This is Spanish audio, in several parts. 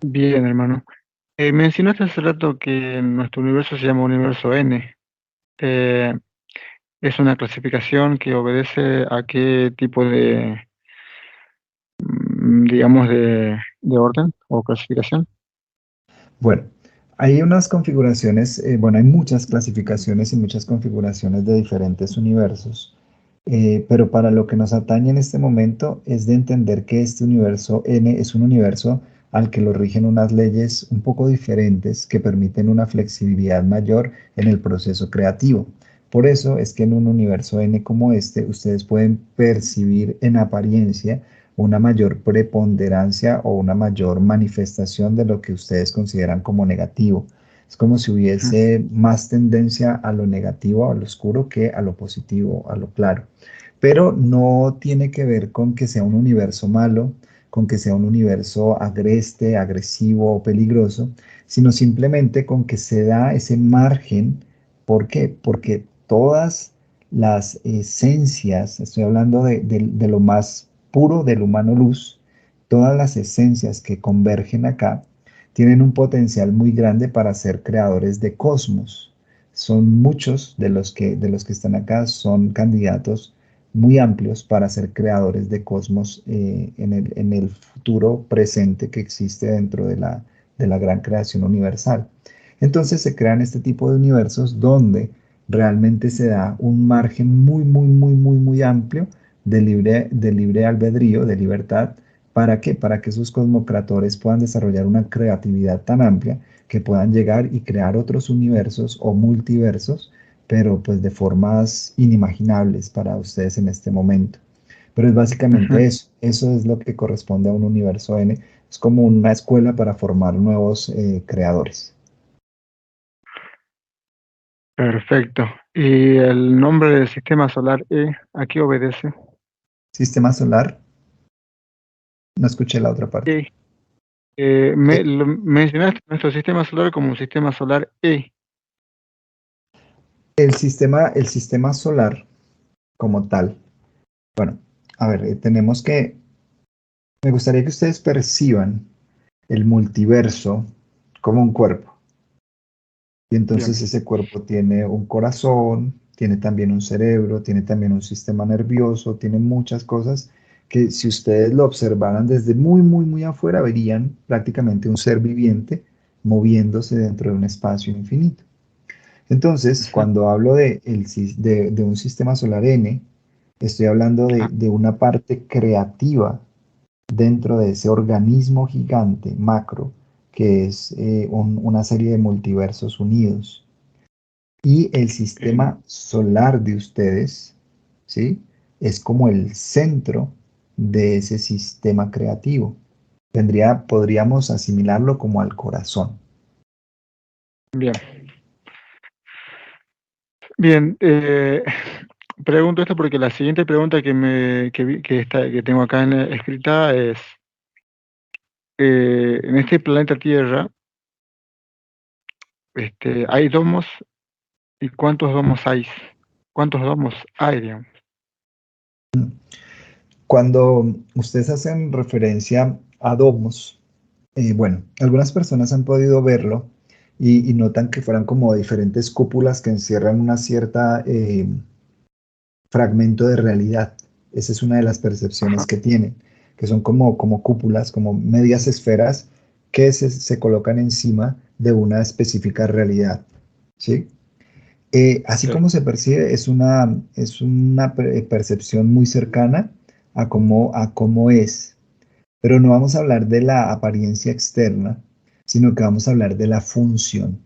Bien, hermano. Mencionaste hace rato que nuestro universo se llama universo N. Eh, ¿Es una clasificación que obedece a qué tipo de, digamos, de orden o clasificación? Bueno, hay unas configuraciones, bueno, hay muchas clasificaciones y muchas configuraciones de diferentes universos, pero para lo que nos atañe en este momento es de entender que este universo N es un universo al que lo rigen unas leyes un poco diferentes que permiten una flexibilidad mayor en el proceso creativo. Por eso es que en un universo N como este, ustedes pueden percibir en apariencia una mayor preponderancia o una mayor manifestación de lo que ustedes consideran como negativo. Es como si Ujú. hubiese más tendencia a lo negativo, a lo oscuro, que a lo positivo, a lo claro. Pero no tiene que ver con que sea un universo malo, con que sea un universo agreste, agresivo o peligroso, sino simplemente con que se da ese margen. ¿Por qué? Porque todas las esencias, estoy hablando de lo más puro del humano luz, todas las esencias que convergen acá tienen un potencial muy grande para ser creadores de cosmos. Son muchos de los que están acá, son candidatos muy amplios para ser creadores de cosmos en el futuro presente que existe dentro de la gran creación universal. Entonces se crean este tipo de universos donde realmente se da un margen muy, muy, muy, muy, muy amplio de libre albedrío, de libertad. ¿Para qué? Para que sus cosmocratores puedan desarrollar una creatividad tan amplia que puedan llegar y crear otros universos o multiversos, pero pues de formas inimaginables para ustedes en este momento. Pero es Ujú. básicamente eso. Eso es lo que corresponde a un universo N. Es como una escuela para formar nuevos creadores. Perfecto. ¿Y el nombre del sistema solar a qué obedece? Sistema solar, no escuché la otra parte. E. Eh, Mencionaste nuestro sistema solar como un sistema solar E. el sistema solar como tal. Bueno, a ver, me gustaría que ustedes perciban el multiverso como un cuerpo. Y Bien. entonces ese cuerpo tiene un corazón, tiene también un cerebro, tiene también un sistema nervioso, tiene muchas cosas que si ustedes lo observaran desde muy, muy, muy afuera, verían prácticamente un ser viviente moviéndose dentro de un espacio infinito. Entonces, Ujú. cuando hablo de un sistema solar N, estoy hablando de, Ah, de una parte creativa dentro de ese organismo gigante macro que es una serie de multiversos unidos. Y el ok. sistema solar de ustedes, ¿sí? Es como el centro de ese sistema creativo. Podríamos asimilarlo como al corazón. Bien. Bien. Pregunto esto porque la siguiente pregunta que tengo acá escrita es, en este planeta Tierra, ¿hay domos y cuántos domos hay? ¿Cuántos domos hay, digamos? Cuando ustedes hacen referencia a domos, bueno, algunas personas han podido verlo y notan que fueran como diferentes cúpulas que encierran una cierta fragmento de realidad. Esa es una de las percepciones Ajá. que tienen, que son como cúpulas, como medias esferas que se colocan encima de una específica realidad. ¿Sí? Así Sí. como se percibe, es una percepción muy cercana a cómo es. Pero no vamos a hablar de la apariencia externa, sino que vamos a hablar de la función.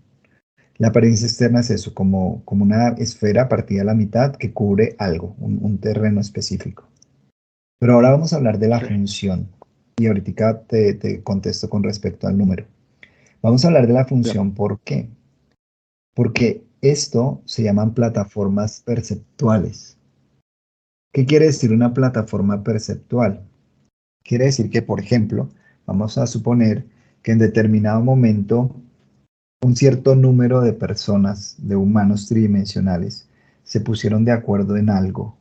La apariencia externa es eso, como una esfera partida a la mitad que cubre algo, un terreno específico. Pero ahora vamos a hablar de la Sí. función. Y ahorita te contesto con respecto al número. Vamos a hablar de la Bien. función, ¿por qué? Porque esto se llaman plataformas perceptuales. ¿Qué quiere decir una plataforma perceptual? Quiere decir que, por ejemplo, vamos a suponer que en determinado momento un cierto número de personas, de humanos tridimensionales, se pusieron de acuerdo en algo.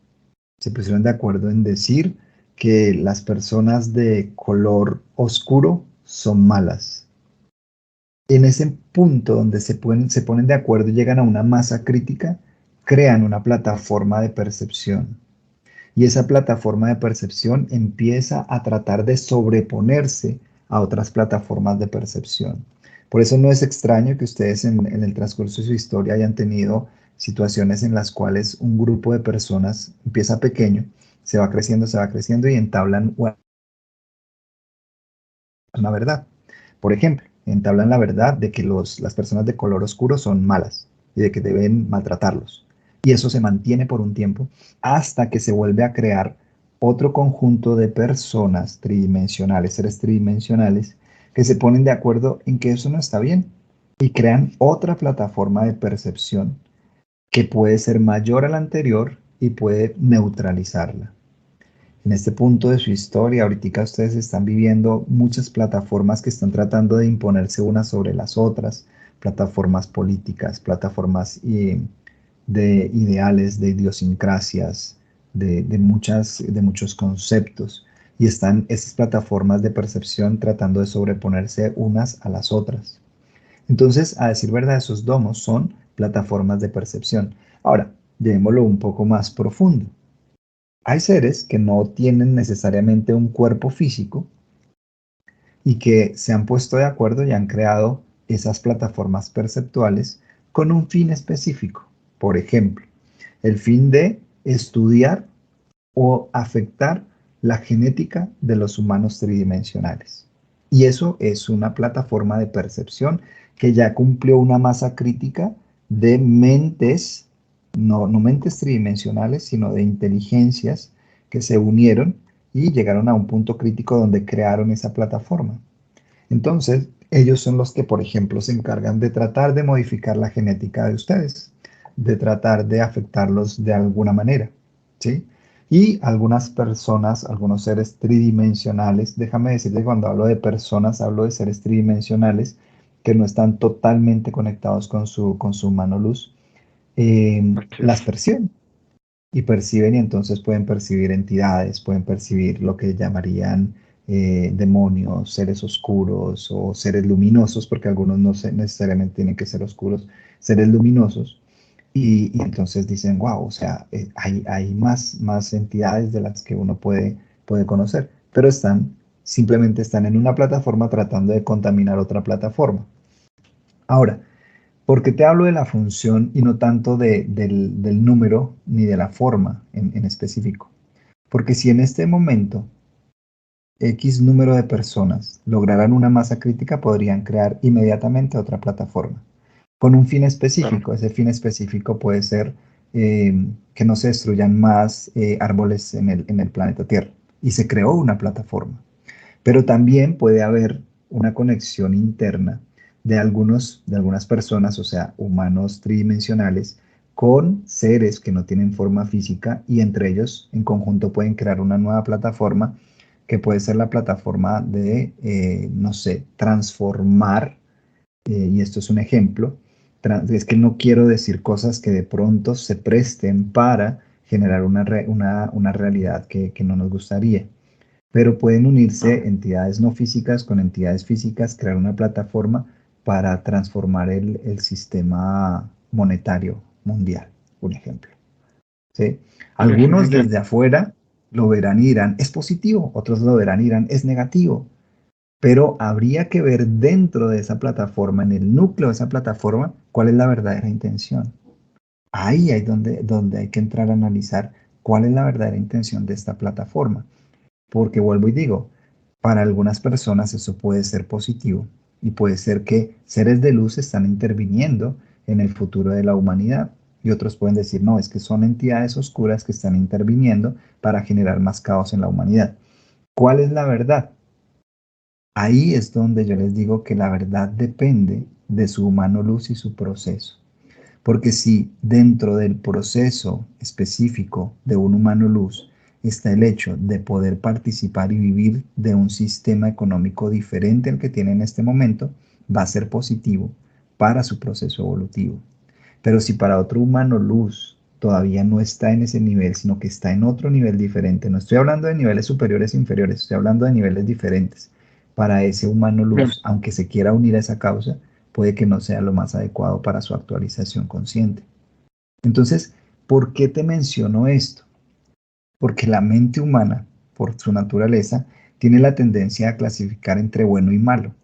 Se pusieron de acuerdo en decir que las personas de color oscuro son malas En ese punto donde se ponen de acuerdo y llegan a una masa crítica, crean una plataforma de percepción. Y esa plataforma de percepción empieza a tratar de sobreponerse a otras plataformas de percepción. Por eso no es extraño que ustedes en el transcurso de su historia hayan tenido situaciones en las cuales un grupo de personas empieza pequeño, se va creciendo y entablan una verdad. Por ejemplo, entablan la verdad de que las personas de color oscuro son malas y de que deben maltratarlos. Y eso se mantiene por un tiempo hasta que se vuelve a crear otro conjunto de personas tridimensionales, seres tridimensionales, que se ponen de acuerdo en que eso no está bien y crean otra plataforma de percepción que puede ser mayor a la anterior y puede neutralizarla. En este punto de su historia, ahorita ustedes están viviendo muchas plataformas que están tratando de imponerse unas sobre las otras, plataformas políticas, plataformas de ideales, de idiosincrasias, de muchos conceptos. Y están esas plataformas de percepción tratando de sobreponerse unas a las otras. Entonces, a decir verdad, esos domos son plataformas de percepción. Ahora, llevémoslo un poco más profundo. Hay seres que no tienen necesariamente un cuerpo físico y que se han puesto de acuerdo y han creado esas plataformas perceptuales con un fin específico. Por ejemplo, el fin de estudiar o afectar la genética de los humanos tridimensionales. Y eso es una plataforma de percepción que ya cumplió una masa crítica de mentes, no mentes tridimensionales, sino de inteligencias que se unieron y llegaron a un punto crítico donde crearon esa plataforma. Entonces, ellos son los que, por ejemplo, se encargan de tratar de modificar la genética de ustedes, de tratar de afectarlos de alguna manera, ¿sí? Y algunas personas, algunos seres tridimensionales, déjame decirte, cuando hablo de personas, hablo de seres tridimensionales que no están totalmente conectados con su mano luz, Así es. las perciben y perciben y entonces pueden percibir entidades, pueden percibir lo que llamarían demonios, seres oscuros o seres luminosos, porque algunos no necesariamente tienen que ser oscuros, seres luminosos. Y entonces dicen, wow, o sea, hay más entidades de las que uno puede conocer, pero simplemente están en una plataforma tratando de contaminar otra plataforma. Ahora, ¿por qué te hablo de la función y no tanto del número ni de la forma en específico? Porque si en este momento X número de personas lograran una masa crítica, podrían crear inmediatamente otra plataforma con un fin Claro. específico. Ese fin específico puede ser que no se destruyan más árboles en el planeta Tierra. Y se creó una plataforma. Pero también puede haber una conexión interna de algunas personas, o sea, humanos tridimensionales, con seres que no tienen forma física y entre ellos en conjunto pueden crear una nueva plataforma que puede ser la plataforma de, no sé, transformar, y esto es un ejemplo, es que no quiero decir cosas que de pronto se presten para generar una realidad que no nos gustaría, pero pueden Ah, unirse entidades no físicas con entidades físicas, crear una plataforma para transformar el sistema monetario mundial, por ejemplo. ¿Sí? sí, sí, Algunos entiendo. desde afuera lo verán y dirán, es positivo, otros lo verán y dirán, es negativo, pero habría que ver dentro de esa plataforma, en el núcleo de esa plataforma, cuál es la verdadera intención. Ahí hay donde hay que entrar a analizar cuál es la verdadera intención de esta plataforma. Porque vuelvo y digo, para algunas personas eso puede ser positivo y puede ser que seres de luz están interviniendo en el futuro de la humanidad. Y otros pueden decir, no, es que son entidades oscuras que están interviniendo para generar más caos en la humanidad. ¿Cuál es la verdad? Ahí es donde yo les digo que la verdad depende de su humano luz y su proceso. Porque si dentro del proceso específico de un humano luz está el hecho de poder participar y vivir de un sistema económico diferente al que tiene en este momento, va a ser positivo para su proceso evolutivo. Pero si para otro humano luz todavía no está en ese nivel, sino que está en otro nivel diferente, no estoy hablando de niveles superiores e inferiores, estoy hablando de niveles diferentes. Para ese humano Bien, luz, aunque se quiera unir a esa causa, puede que no sea lo más adecuado para su actualización consciente. Entonces, ¿por qué te menciono esto? Porque la mente humana, por su naturaleza, tiene la tendencia a clasificar entre bueno y malo.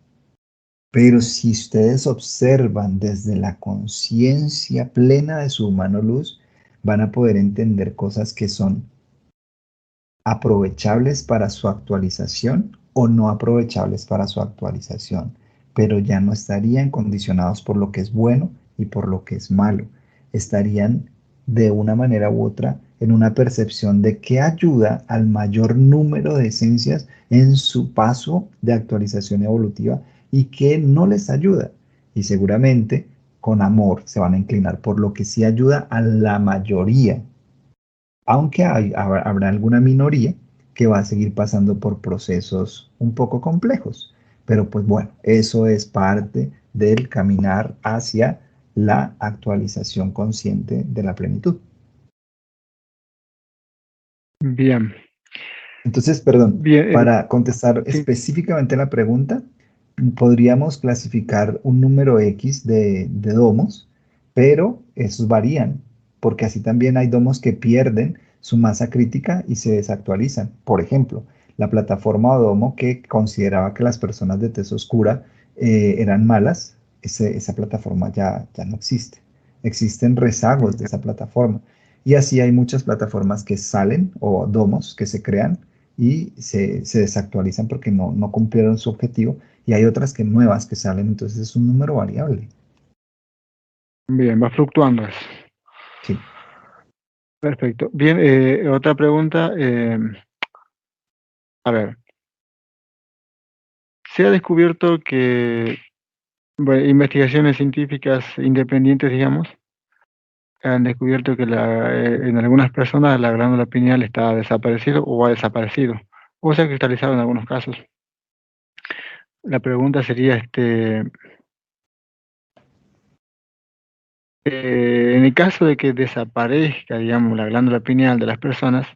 Pero si ustedes observan desde la conciencia plena de su humano luz, van a poder entender cosas que son aprovechables para su actualización o no aprovechables para su actualización, pero ya no estarían condicionados por lo que es bueno y por lo que es malo. Estarían de una manera u otra en una percepción de que ayuda al mayor número de esencias en su paso de actualización evolutiva y que no les ayuda. Y seguramente con amor se van a inclinar por lo que sí ayuda a la mayoría, aunque habrá alguna minoría que va a seguir pasando por procesos un poco complejos. Pero pues bueno, eso es parte del caminar hacia la actualización consciente de la plenitud. Bien, Entonces, perdón, bien, para contestar sí, específicamente la pregunta, podríamos clasificar un número X de domos, pero esos varían, porque así también hay domos que pierden su masa crítica y se desactualizan. Por ejemplo, la plataforma o domo que consideraba que las personas de tez oscura eran malas, esa plataforma ya no existe. Existen rezagos de esa plataforma. Y así hay muchas plataformas que salen o domos que se crean y se desactualizan porque no cumplieron su objetivo y hay otras que nuevas que salen, entonces es un número variable. bien, va fluctuando eso. Sí. Perfecto. Bien, otra pregunta. A ver, se ha descubierto que bueno, investigaciones científicas independientes, digamos, han descubierto que en algunas personas la glándula pineal está desaparecido o ha desaparecido o se ha cristalizado en algunos casos. La pregunta sería, en el caso de que desaparezca, digamos, la glándula pineal de las personas,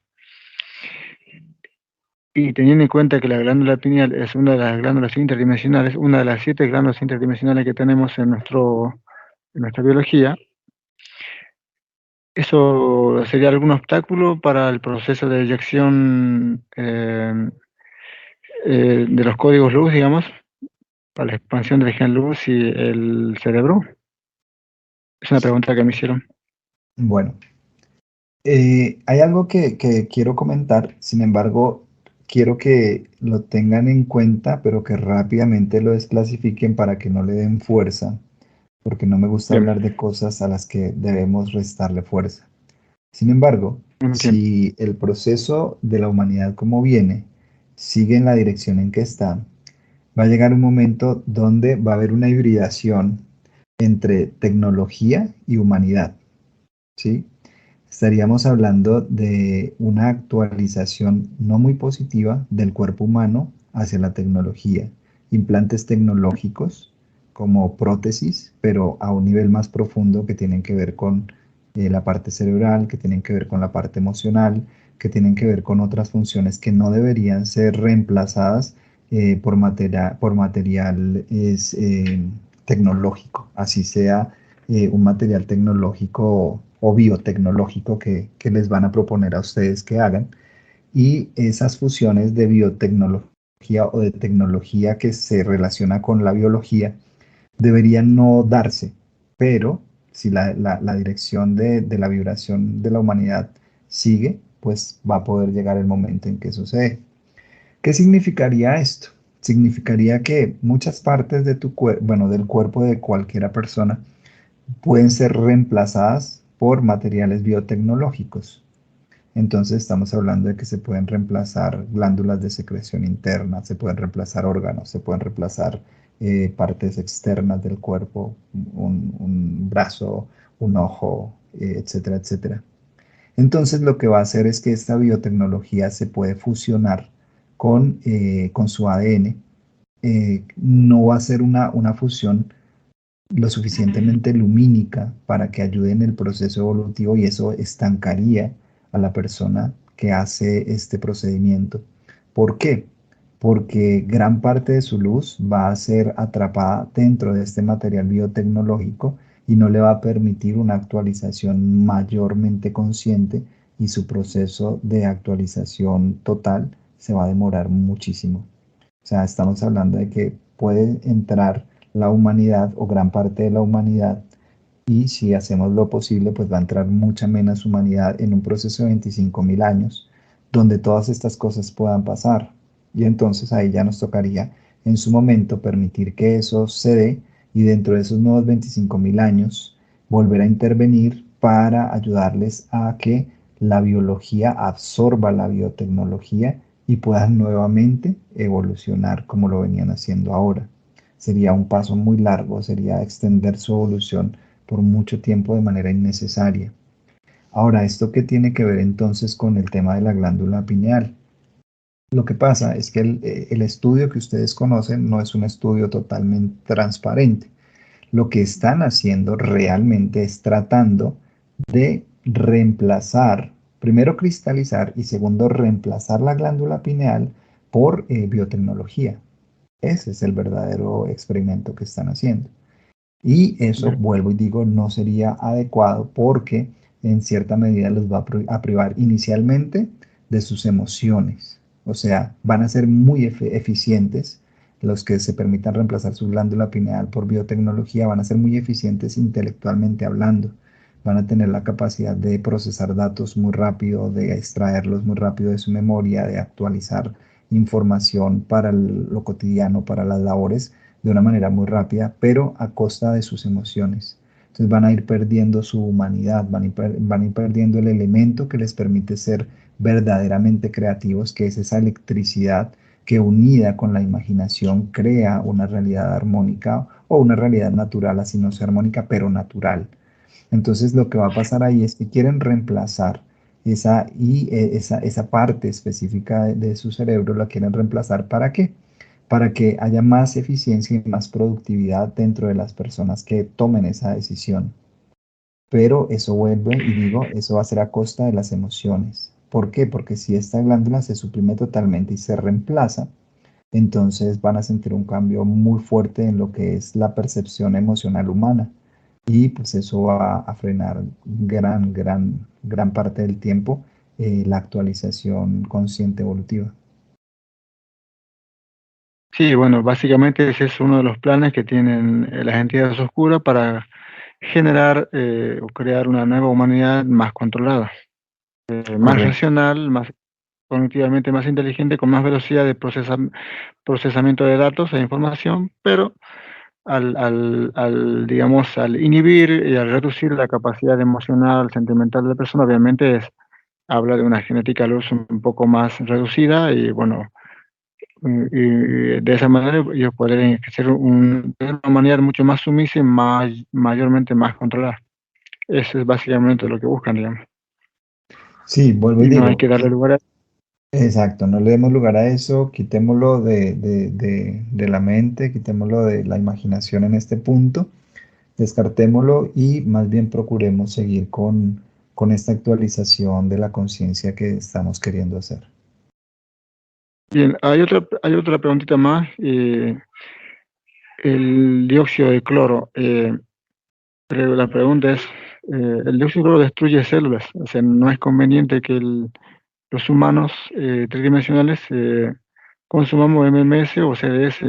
y teniendo en cuenta que la glándula pineal es una de las glándulas interdimensionales, una de las 7 glándulas interdimensionales que tenemos en nuestra biología, ¿eso sería algún obstáculo para el proceso de eyección de los códigos luz, digamos, para la expansión del gen luz y el cerebro? Es una pregunta que me hicieron. Bueno, hay algo que quiero comentar, sin embargo, quiero que lo tengan en cuenta, pero que rápidamente lo desclasifiquen para que no le den fuerza, porque no me gusta Bien, hablar de cosas a las que debemos restarle fuerza. Sin embargo, entiendo. si el proceso de la humanidad como viene sigue en la dirección en que está, va a llegar un momento donde va a haber una hibridación entre tecnología y humanidad, ¿sí? Estaríamos hablando de una actualización no muy positiva del cuerpo humano hacia la tecnología. Implantes tecnológicos como prótesis, pero a un nivel más profundo que tienen que ver con la parte cerebral, que tienen que ver con la parte emocional, que tienen que ver con otras funciones que no deberían ser reemplazadas por material tecnológico, así sea un material tecnológico o biotecnológico que les van a proponer a ustedes que hagan. Y esas fusiones de biotecnología o de tecnología que se relaciona con la biología deberían no darse, pero si la dirección de la vibración de la humanidad sigue, pues va a poder llegar el momento en que sucede. ¿Qué significaría esto? Significaría que muchas partes de tu cuerpo, bueno, del cuerpo de cualquiera persona, pueden ser reemplazadas por materiales biotecnológicos. Entonces estamos hablando de que se pueden reemplazar glándulas de secreción interna, se pueden reemplazar órganos, se pueden reemplazar partes externas del cuerpo, un brazo, un ojo, etcétera, etcétera. Entonces lo que va a hacer es que esta biotecnología se puede fusionar con su ADN. No va a ser una fusión lo suficientemente lumínica para que ayude en el proceso evolutivo y eso estancaría a la persona que hace este procedimiento. ¿Por qué? porque gran parte de su luz va a ser atrapada dentro de este material biotecnológico y no le va a permitir una actualización mayormente consciente y su proceso de actualización total se va a demorar muchísimo. O sea, estamos hablando de que puede entrar la humanidad o gran parte de la humanidad y si hacemos lo posible, pues va a entrar mucha menos humanidad en un proceso de 25.000 años, donde todas estas cosas puedan pasar. Y entonces ahí ya nos tocaría en su momento permitir que eso se dé y dentro de esos nuevos 25.000 años volver a intervenir para ayudarles a que la biología absorba la biotecnología y puedan nuevamente evolucionar como lo venían haciendo ahora. Sería un paso muy largo, sería extender su evolución por mucho tiempo de manera innecesaria. Ahora, ¿esto qué tiene que ver entonces con el tema de la glándula pineal? Lo que pasa es que el estudio que ustedes conocen no es un estudio totalmente transparente. Lo que están haciendo realmente es tratando de reemplazar, primero cristalizar y segundo reemplazar la glándula pineal por biotecnología. Ese es el verdadero experimento que están haciendo. Y eso, Bien. vuelvo y digo, no sería adecuado porque en cierta medida los va a privar inicialmente de sus emociones. O sea, van a ser muy eficientes los que se permitan reemplazar su glándula pineal por biotecnología, van a ser muy eficientes intelectualmente hablando. Van a tener la capacidad de procesar datos muy rápido, de extraerlos muy rápido de su memoria, de actualizar información para lo cotidiano, para las labores de una manera muy rápida, pero a costa de sus emociones. Entonces van a ir perdiendo su humanidad, van a ir perdiendo el elemento que les permite ser verdaderamente creativos, que es esa electricidad que unida con la imaginación crea una realidad armónica o una realidad natural, así no sea armónica, pero natural. Entonces lo que va a pasar ahí es que quieren reemplazar esa parte específica de su cerebro, la quieren reemplazar ¿para qué? Para que haya más eficiencia y más productividad dentro de las personas que tomen esa decisión. Pero eso vuelve y digo, eso va a ser a costa de las emociones. ¿Por qué? Porque si esta glándula se suprime totalmente y se reemplaza, entonces van a sentir un cambio muy fuerte en lo que es la percepción emocional humana. Y pues eso va a frenar gran parte del tiempo la actualización consciente evolutiva. Sí, bueno, básicamente ese es uno de los planes que tienen las entidades oscuras para generar o crear una nueva humanidad más controlada, más Correcto. racional, más cognitivamente más inteligente, con más velocidad de procesamiento de datos e información, pero digamos, al inhibir y al reducir la capacidad emocional, sentimental de la persona, obviamente habla de una genética luz un poco más reducida y bueno, y de esa manera ellos podrían ser tener una humanidad mucho más sumisa y mayormente más controlada. Eso es básicamente lo que buscan, digamos. Sí, vuelvo y Y no hay digo, que darle lugar a... exacto, no le demos lugar a eso, quitémoslo de la mente, quitémoslo de la imaginación en este punto, descartémoslo y más bien procuremos seguir con esta actualización de la conciencia que estamos queriendo hacer. Bien, hay otra preguntita más. El dióxido de cloro. Pero la pregunta es, el dióxido de cloro destruye células, o sea, no es conveniente que los humanos tridimensionales consumamos MMS o CDS.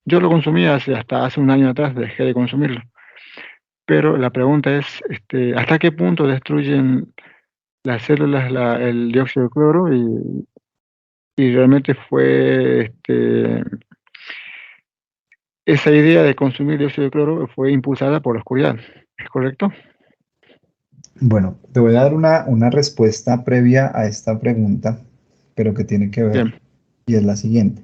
Yo lo consumía hasta hace un año atrás, dejé de consumirlo. Pero la pregunta es, ¿hasta qué punto destruyen las células el dióxido de cloro? Y realmente fue, esa idea de consumir dióxido de cloro fue impulsada por la oscuridad, ¿es correcto? Bueno, te voy a dar una respuesta previa a esta pregunta, pero que tiene que ver, Bien, y es la siguiente.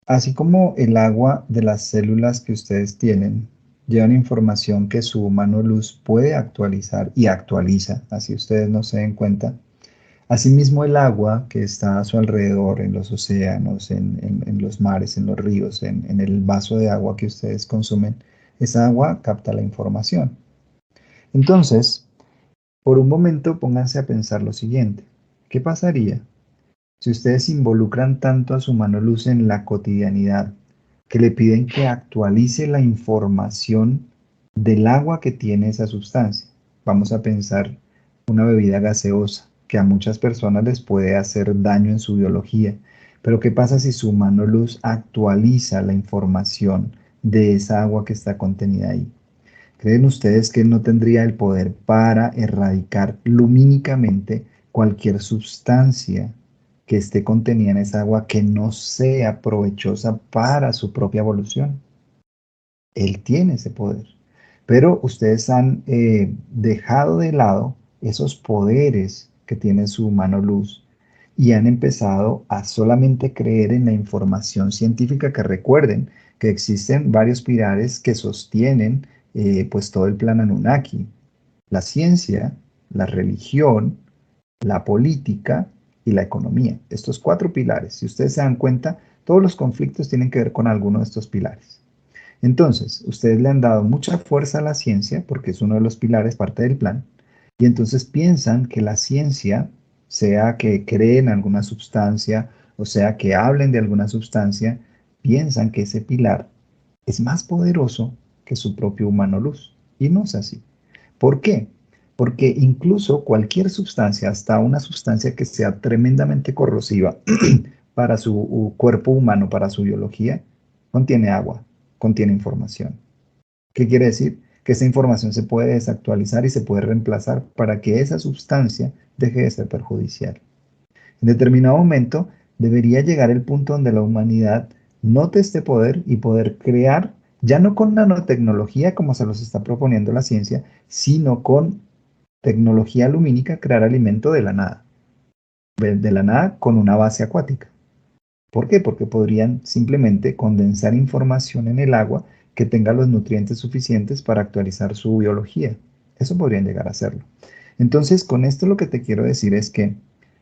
Así como el agua de las células que ustedes tienen llevan información que su humano luz puede actualizar y actualiza, así ustedes no se den cuenta, asimismo el agua que está a su alrededor, en los océanos, en los mares, en los ríos, en el vaso de agua que ustedes consumen, esa agua capta la información. Entonces, por un momento pónganse a pensar lo siguiente. ¿Qué pasaría Si ustedes involucran tanto a su mano luz en la cotidianidad, que le piden que actualice la información del agua que tiene esa sustancia. Vamos a pensar una bebida gaseosa que a muchas personas les puede hacer daño en su biología. Pero ¿qué pasa si su mano luz actualiza la información de esa agua que está contenida ahí? ¿Creen ustedes que él no tendría el poder para erradicar lumínicamente cualquier sustancia que esté contenida en esa agua que no sea provechosa para su propia evolución? Él tiene ese poder. Pero ustedes han dejado de lado esos poderes que tiene su mano luz y han empezado a solamente creer en la información científica, que recuerden que existen varios pilares que sostienen pues todo el plan Anunnaki: la ciencia, la religión, la política y la economía. Estos cuatro pilares, si ustedes se dan cuenta, todos los conflictos tienen que ver con alguno de estos pilares. Entonces, ustedes le han dado mucha fuerza a la ciencia porque es uno de los pilares, parte del plan, y entonces piensan que la ciencia, sea que creen alguna sustancia o sea que hablen de alguna sustancia, piensan que ese pilar es más poderoso que su propio humano luz. Y no es así. ¿Por qué? Porque incluso cualquier sustancia, hasta una sustancia que sea tremendamente corrosiva para su cuerpo humano, para su biología, contiene agua, contiene información. ¿Qué quiere decir? Que esa información se puede desactualizar y se puede reemplazar para que esa sustancia deje de ser perjudicial. En determinado momento debería llegar el punto donde la humanidad note este poder y poder crear, ya no con nanotecnología como se los está proponiendo la ciencia, sino con tecnología lumínica, crear alimento de la nada con una base acuática. ¿Por qué? Porque podrían simplemente condensar información en el agua que tenga los nutrientes suficientes para actualizar su biología. Eso podrían llegar a hacerlo. Entonces, con esto lo que te quiero decir es que,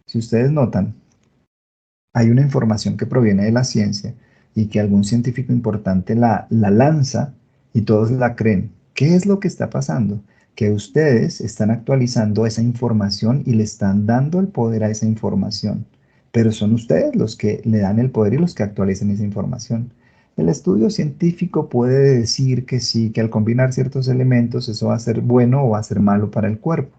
si ustedes notan, hay una información que proviene de la ciencia y que algún científico importante la lanza y todos la creen. ¿Qué es lo que está pasando? Que ustedes están actualizando esa información y le están dando el poder a esa información, pero son ustedes los que le dan el poder y los que actualizan esa información. El estudio científico puede decir que sí, que al combinar ciertos elementos eso va a ser bueno o va a ser malo para el cuerpo,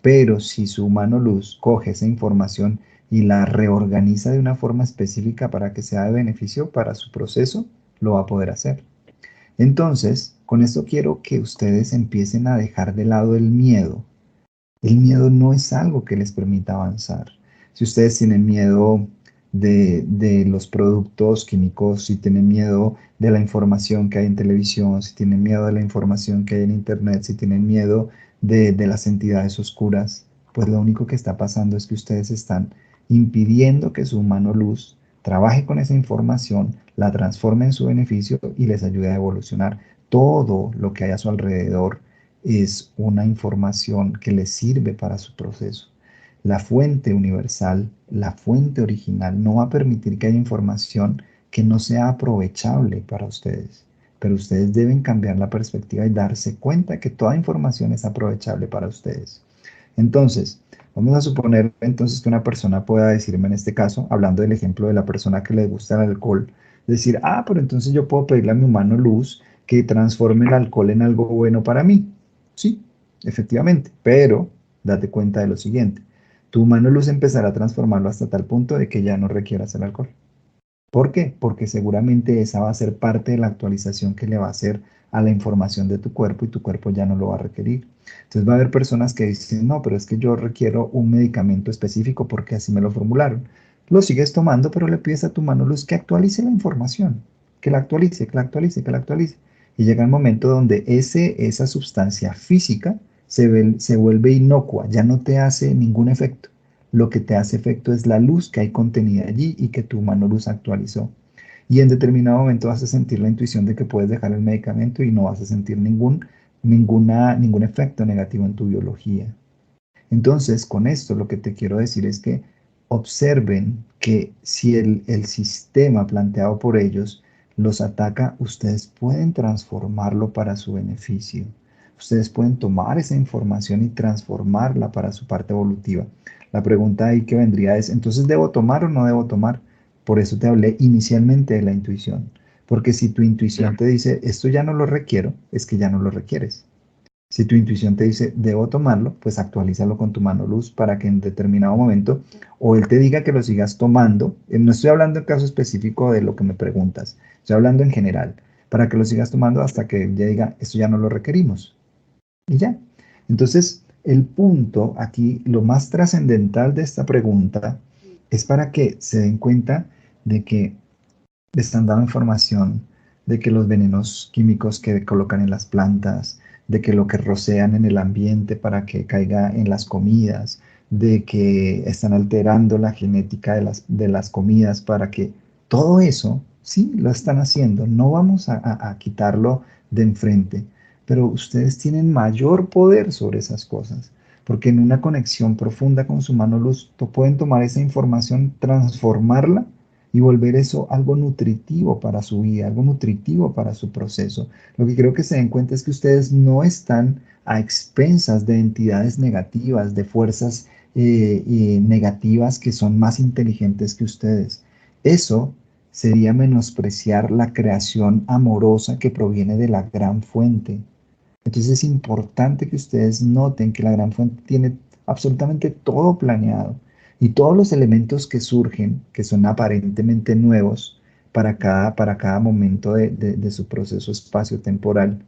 pero si su mano luz coge esa información y la reorganiza de una forma específica para que sea de beneficio para su proceso, lo va a poder hacer. Entonces, con esto quiero que ustedes empiecen a dejar de lado el miedo. El miedo no es algo que les permita avanzar. Si ustedes tienen miedo de los productos químicos, si tienen miedo de la información que hay en televisión, si tienen miedo de la información que hay en internet, si tienen miedo de las entidades oscuras, pues lo único que está pasando es que ustedes están impidiendo que su mano luz trabaje con esa información, la transforme en su beneficio y les ayude a evolucionar. Todo lo que hay a su alrededor es una información que les sirve para su proceso. La fuente universal, la fuente original, no va a permitir que haya información que no sea aprovechable para ustedes. Pero ustedes deben cambiar la perspectiva y darse cuenta que toda información es aprovechable para ustedes. Entonces, vamos a suponer entonces que una persona pueda decirme, en este caso, hablando del ejemplo de la persona que le gusta el alcohol, decir, ah, pero entonces yo puedo pedirle a mi humano luz que transforme el alcohol en algo bueno para mí. Sí, efectivamente, pero date cuenta de lo siguiente. Tu humano luz empezará a transformarlo hasta tal punto de que ya no requieras el alcohol. ¿Por qué? Porque seguramente esa va a ser parte de la actualización que le va a hacer a la información de tu cuerpo y tu cuerpo ya no lo va a requerir. Entonces va a haber personas que dicen, no, pero es que yo requiero un medicamento específico porque así me lo formularon. Lo sigues tomando, pero le pides a tu mano luz que actualice la información, que la actualice, que la actualice, que la actualice. Y llega el momento donde esa sustancia física se vuelve inocua, ya no te hace ningún efecto. Lo que te hace efecto es la luz que hay contenida allí y que tu humano luz actualizó. Y en determinado momento vas a sentir la intuición de que puedes dejar el medicamento y no vas a sentir ningún efecto negativo en tu biología. Entonces, con esto lo que te quiero decir es que observen que si el sistema planteado por ellos los ataca, ustedes pueden transformarlo para su beneficio. Ustedes pueden tomar esa información y transformarla para su parte evolutiva. La pregunta ahí que vendría es, entonces, ¿debo tomar o no debo tomar? Por eso te hablé inicialmente de la intuición. Porque si tu Ya, intuición te dice, esto ya no lo requiero, es que ya no lo requieres. Si tu intuición te dice, debo tomarlo, pues actualízalo con tu mano luz para que en determinado momento o él te diga que lo sigas tomando. No estoy hablando en caso específico de lo que me preguntas, estoy hablando en general, para que lo sigas tomando hasta que él ya diga, esto ya no lo requerimos. Y ya. Entonces, el punto aquí, lo más trascendental de esta pregunta es para que se den cuenta de que le están dando información de que los venenos químicos que colocan en las plantas, de que lo que rocean en el ambiente para que caiga en las comidas, de que están alterando la genética de las comidas para que todo eso, sí, lo están haciendo. No vamos a quitarlo de enfrente, pero ustedes tienen mayor poder sobre esas cosas. Porque en una conexión profunda con su mano luz, pueden tomar esa información, transformarla y volver eso algo nutritivo para su vida, algo nutritivo para su proceso. Lo que creo que se den cuenta es que ustedes no están a expensas de entidades negativas, de fuerzas negativas que son más inteligentes que ustedes. Eso sería menospreciar la creación amorosa que proviene de la gran fuente. Entonces es importante que ustedes noten que la gran fuente tiene absolutamente todo planeado y todos los elementos que surgen, que son aparentemente nuevos para cada momento de su proceso espacio-temporal,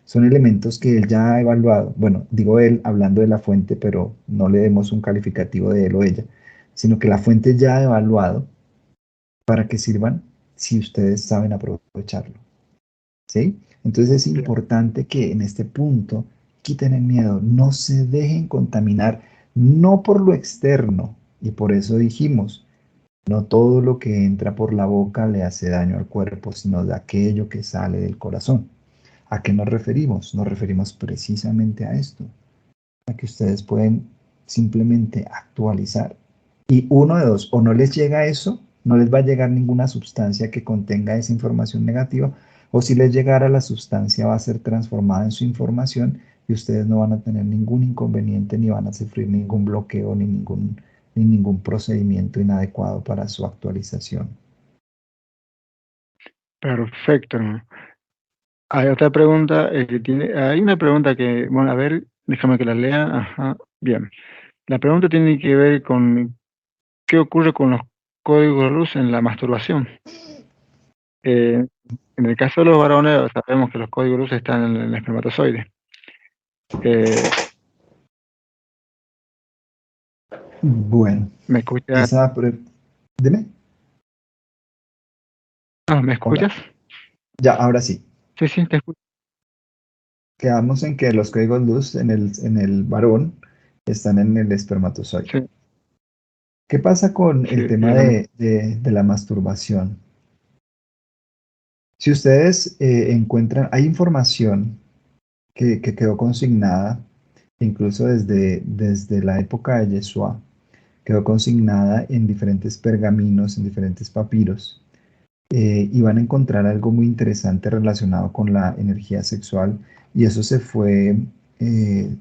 son elementos que él ya ha evaluado. Bueno, digo él hablando de la fuente, pero no le demos un calificativo de él o ella, sino que la fuente ya ha evaluado para que sirvan si ustedes saben aprovecharlo. ¿Sí? Entonces es ya. importante que en este punto quiten el miedo, no se dejen contaminar, no por lo externo, y por eso dijimos, no todo lo que entra por la boca le hace daño al cuerpo, sino de aquello que sale del corazón. ¿A qué nos referimos? Nos referimos precisamente a esto, a que ustedes pueden simplemente actualizar. Y uno de dos, o no les llega eso, no les va a llegar ninguna sustancia que contenga esa información negativa, o si les llegara la sustancia va a ser transformada en su información y ustedes no van a tener ningún inconveniente ni van a sufrir ningún bloqueo ni ningún procedimiento inadecuado para su actualización. Perfecto, hermano. Hay otra pregunta que tiene, hay una pregunta que, bueno, a ver, déjame que la lea. Ajá, bien. La pregunta tiene que ver con qué ocurre con los códigos de luz en la masturbación. Eh, en el caso de los varones, sabemos que los códigos de luz están en el espermatozoide. Eh, Bueno, ¿Me escuchas? esa... Dime. Ah, ¿me Hola. escuchas? Ya, ahora sí. Sí, sí, te escucho. Quedamos en que los códigos luz en el varón están en el espermatozoide. Sí, ¿Qué pasa con sí, el tema de la masturbación? Si ustedes encuentran, hay información que quedó consignada, incluso desde la época de Yeshua, quedó consignada en diferentes pergaminos, en diferentes papiros, y van a encontrar algo muy interesante relacionado con la energía sexual, y eso se fue eh,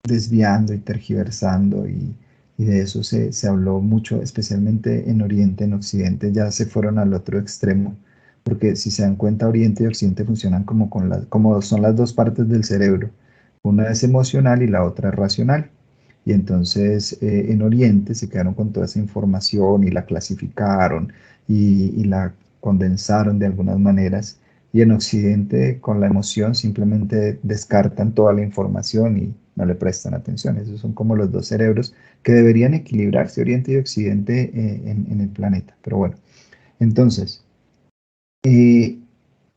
desviando y tergiversando y de eso se habló mucho, especialmente en Oriente, en Occidente, ya se fueron al otro extremo, porque si se dan cuenta, Oriente y Occidente funcionan como son las dos partes del cerebro, una es emocional y la otra es racional. Y entonces en Oriente se quedaron con toda esa información y la clasificaron y la condensaron de algunas maneras. Y en Occidente, con la emoción, simplemente descartan toda la información y no le prestan atención. Esos son como los dos cerebros que deberían equilibrarse, Oriente y Occidente, en el planeta. Pero bueno, entonces, eh,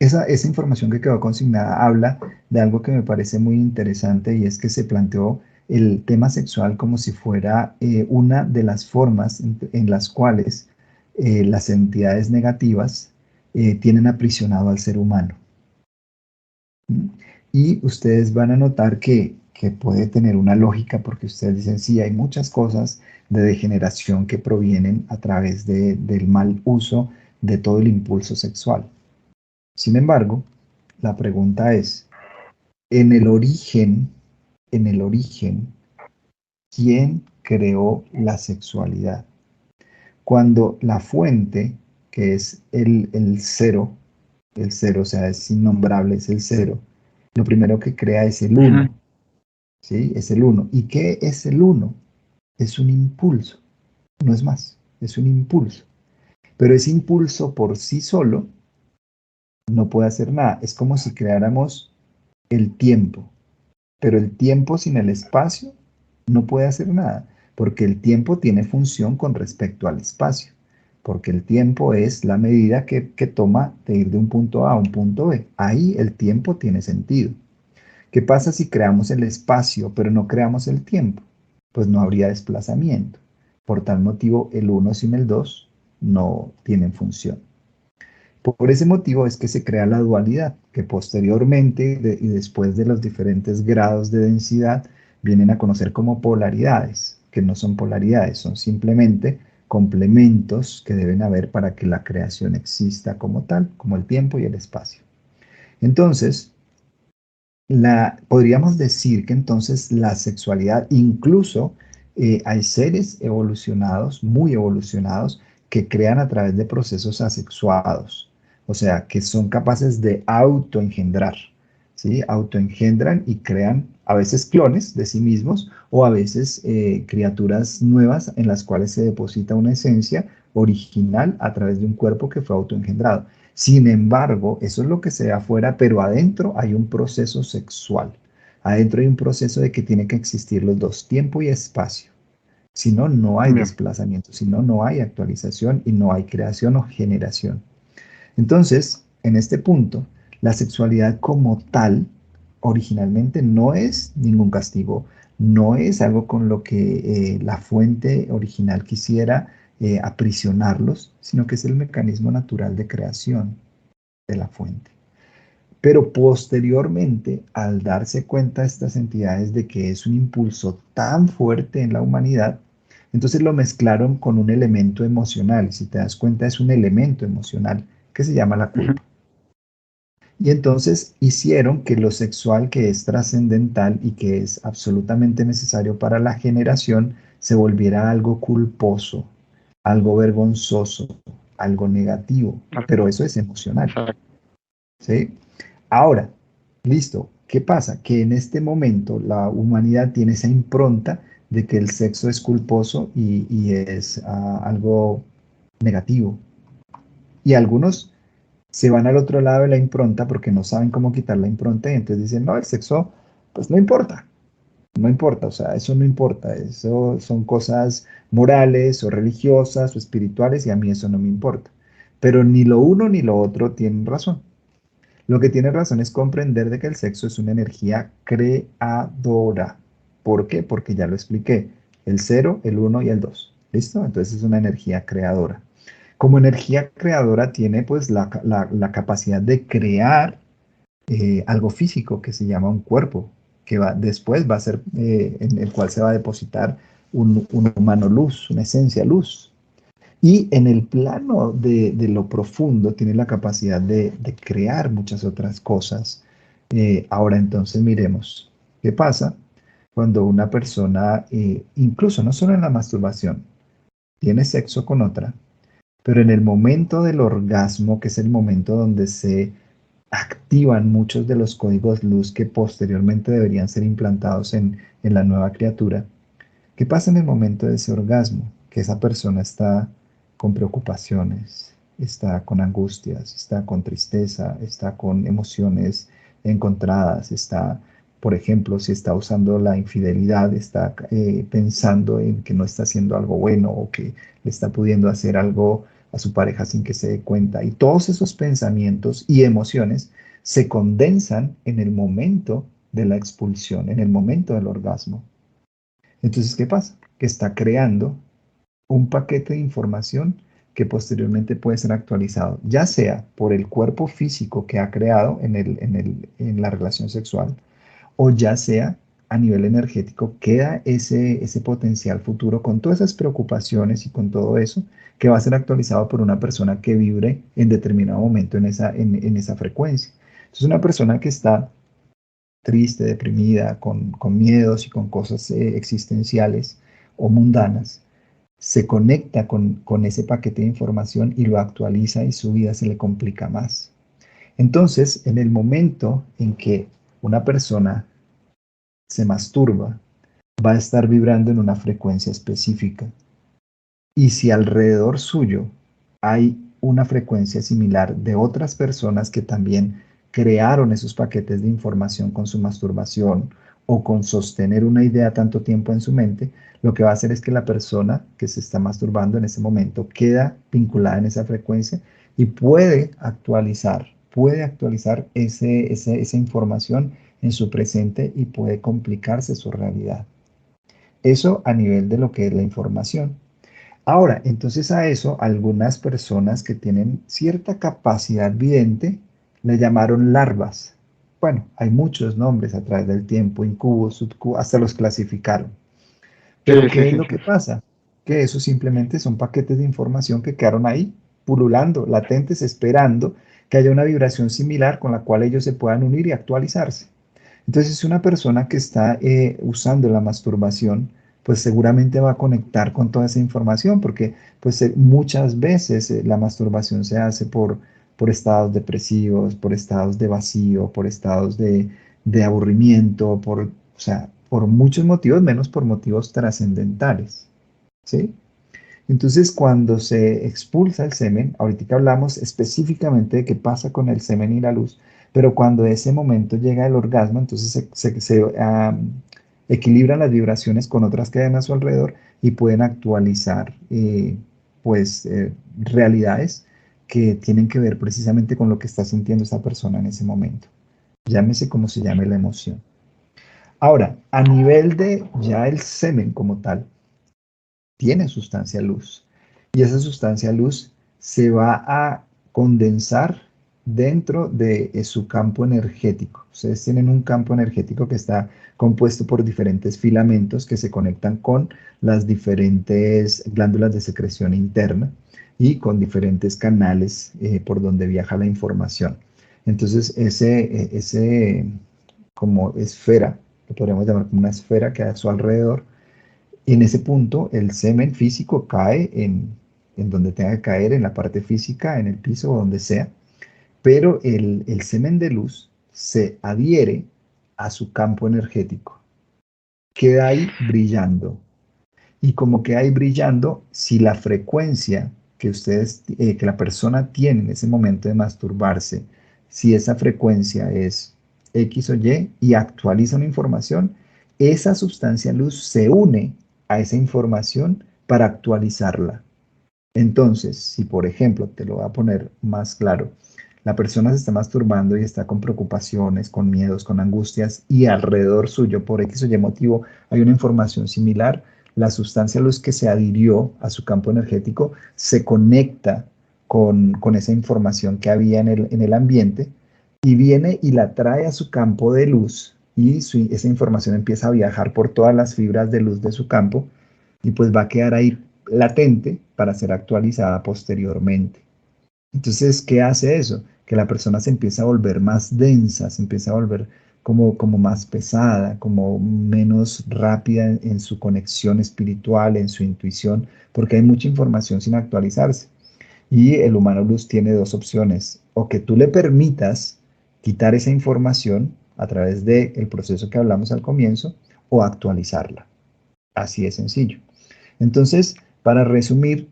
esa información que quedó consignada habla de algo que me parece muy interesante y es que se planteó el tema sexual como si fuera una de las formas en las cuales las entidades negativas tienen aprisionado al ser humano. ¿Mm? Y ustedes van a notar que puede tener una lógica porque ustedes dicen, sí, hay muchas cosas de degeneración que provienen a través del mal uso de todo el impulso sexual. Sin embargo, la pregunta es, en el origen, ¿quién creó la sexualidad. Cuando la fuente, que es el cero, o sea, es innombrable, es el cero, lo primero que crea es el Ujú. uno, ¿sí? Es el uno. ¿Y qué es el uno? Es un impulso, no es más, es un impulso. Pero ese impulso por sí solo no puede hacer nada. Es como si creáramos el tiempo, pero el tiempo sin el espacio no puede hacer nada, porque el tiempo tiene función con respecto al espacio, porque el tiempo es la medida que toma de ir de un punto A a un punto B. Ahí el tiempo tiene sentido. ¿Qué pasa si creamos el espacio, pero no creamos el tiempo? Pues no habría desplazamiento. Por tal motivo, el uno sin el 2 no tienen función. Por ese motivo es que se crea la dualidad, que posteriormente y después de los diferentes grados de densidad vienen a conocer como polaridades, que no son polaridades, son simplemente complementos que deben haber para que la creación exista como tal, como el tiempo y el espacio. Entonces, podríamos decir que entonces la sexualidad, incluso hay seres evolucionados, muy evolucionados, que crean a través de procesos asexuados, o sea, que son capaces de autoengendrar, ¿sí? Autoengendran y crean a veces clones de sí mismos o a veces criaturas nuevas en las cuales se deposita una esencia original a través de un cuerpo que fue autoengendrado. Sin embargo, eso es lo que se ve afuera, pero adentro hay un proceso sexual. Adentro hay un proceso de que tiene que existir los dos, tiempo y espacio. Si no, no hay Bien. desplazamiento, si no, no hay actualización y no hay creación o generación. Entonces, en este punto, la sexualidad como tal originalmente no es ningún castigo, no es algo con lo que la fuente original quisiera aprisionarlos, sino que es el mecanismo natural de creación de la fuente. Pero posteriormente, al darse cuenta estas entidades de que es un impulso tan fuerte en la humanidad, entonces lo mezclaron con un elemento emocional. Si te das cuenta, es un elemento emocional que se llama la Ujú. culpa. Y entonces hicieron que lo sexual, que es trascendental y que es absolutamente necesario para la generación, se volviera algo culposo, algo vergonzoso, algo negativo. Pero eso es emocional, Exacto. ¿sí? Ahora, listo, ¿qué pasa? Que en este momento la humanidad tiene esa impronta de que el sexo es culposo y es algo negativo. Y algunos se van al otro lado de la impronta porque no saben cómo quitar la impronta y entonces dicen, no, el sexo, pues no importa, no importa, o sea, eso no importa, eso son cosas morales o religiosas o espirituales y a mí eso no me importa. Pero ni lo uno ni lo otro tienen razón. Lo que tiene razón es comprender de que el sexo es una energía creadora. ¿Por qué? Porque ya lo expliqué. El cero, el uno y el 2. ¿Listo? Entonces es una energía creadora. Como energía creadora tiene pues la capacidad de crear algo físico que se llama un cuerpo, que después va a ser en el cual se va a depositar un humano luz, una esencia luz. Y en el plano de lo profundo tiene la capacidad de crear muchas otras cosas. Ahora entonces miremos qué pasa cuando una persona, incluso no solo en la masturbación, tiene sexo con otra, pero en el momento del orgasmo, que es el momento donde se activan muchos de los códigos luz que posteriormente deberían ser implantados en la nueva criatura. ¿Qué pasa en el momento de ese orgasmo? Que esa persona está con preocupaciones, está con angustias, está con tristeza, está con emociones encontradas, está, por ejemplo, si está usando la infidelidad, está pensando en que no está haciendo algo bueno o que le está pudiendo hacer algo a su pareja sin que se dé cuenta. Y todos esos pensamientos y emociones se condensan en el momento de la expulsión, en el momento del orgasmo. Entonces, ¿qué pasa? Que está creando un paquete de información que posteriormente puede ser actualizado, ya sea por el cuerpo físico que ha creado en la relación sexual, o ya sea a nivel energético, queda ese potencial futuro con todas esas preocupaciones y con todo eso que va a ser actualizado por una persona que vibre en determinado momento en esa frecuencia. Entonces, una persona que está triste, deprimida, con miedos y con cosas existenciales, o mundanas, se conecta con ese paquete de información y lo actualiza y su vida se le complica más. Entonces, en el momento en que una persona se masturba, va a estar vibrando en una frecuencia específica. Y si alrededor suyo hay una frecuencia similar de otras personas que también crearon esos paquetes de información con su masturbación o con sostener una idea tanto tiempo en su mente, lo que va a hacer es que la persona que se está masturbando en ese momento queda vinculada en esa frecuencia y puede actualizar esa información en su presente y puede complicarse su realidad. Eso a nivel de lo que es la información. Ahora, entonces a eso algunas personas que tienen cierta capacidad vidente le llamaron larvas. Bueno, hay muchos nombres a través del tiempo, incubos, subcubos, hasta los clasificaron. Pero Sí, sí, ¿qué es sí, lo sí. que pasa? Que eso simplemente son paquetes de información que quedaron ahí, pululando, latentes, esperando que haya una vibración similar con la cual ellos se puedan unir y actualizarse. Entonces, si una persona que está usando la masturbación, pues seguramente va a conectar con toda esa información, porque pues muchas veces la masturbación se hace por estados depresivos, por estados de vacío, por estados de aburrimiento, o sea, por muchos motivos, menos por motivos trascendentales, ¿sí? Entonces, cuando se expulsa el semen, ahorita hablamos específicamente de qué pasa con el semen y la luz, pero cuando ese momento llega el orgasmo, entonces equilibran las vibraciones con otras que hay a su alrededor y pueden actualizar realidades que tienen que ver precisamente con lo que está sintiendo esa persona en ese momento. Llámese como se llame la emoción. Ahora, a nivel de ya el semen como tal, tiene sustancia luz. Y esa sustancia luz se va a condensar dentro de su campo energético. Ustedes tienen un campo energético que está compuesto por diferentes filamentos que se conectan con las diferentes glándulas de secreción interna y con diferentes canales por donde viaja la información. Entonces, ese como esfera, lo podríamos llamar como una esfera que hay a su alrededor, y en ese punto, el semen físico cae en donde tenga que caer, en la parte física, en el piso o donde sea, pero el semen de luz se adhiere a su campo energético, queda ahí brillando. Y como queda ahí brillando, si la frecuencia que la persona tiene en ese momento de masturbarse, si esa frecuencia es X o Y actualiza una información, esa sustancia luz se une a esa información para actualizarla. Entonces, si por ejemplo, te lo voy a poner más claro, la persona se está masturbando y está con preocupaciones, con miedos, con angustias y alrededor suyo, por X o Y motivo, hay una información similar, la sustancia luz que se adhirió a su campo energético se conecta con esa información que había en el ambiente y viene y la trae a su campo de luz y esa información empieza a viajar por todas las fibras de luz de su campo y pues va a quedar ahí latente para ser actualizada posteriormente. Entonces, ¿qué hace eso? Que la persona se empieza a volver más densa, se empieza a volver como más pesada, como menos rápida en su conexión espiritual, en su intuición, porque hay mucha información sin actualizarse. Y el humano luz tiene dos opciones, o que tú le permitas quitar esa información a través del proceso que hablamos al comienzo, o actualizarla. Así de sencillo. Entonces, para resumir,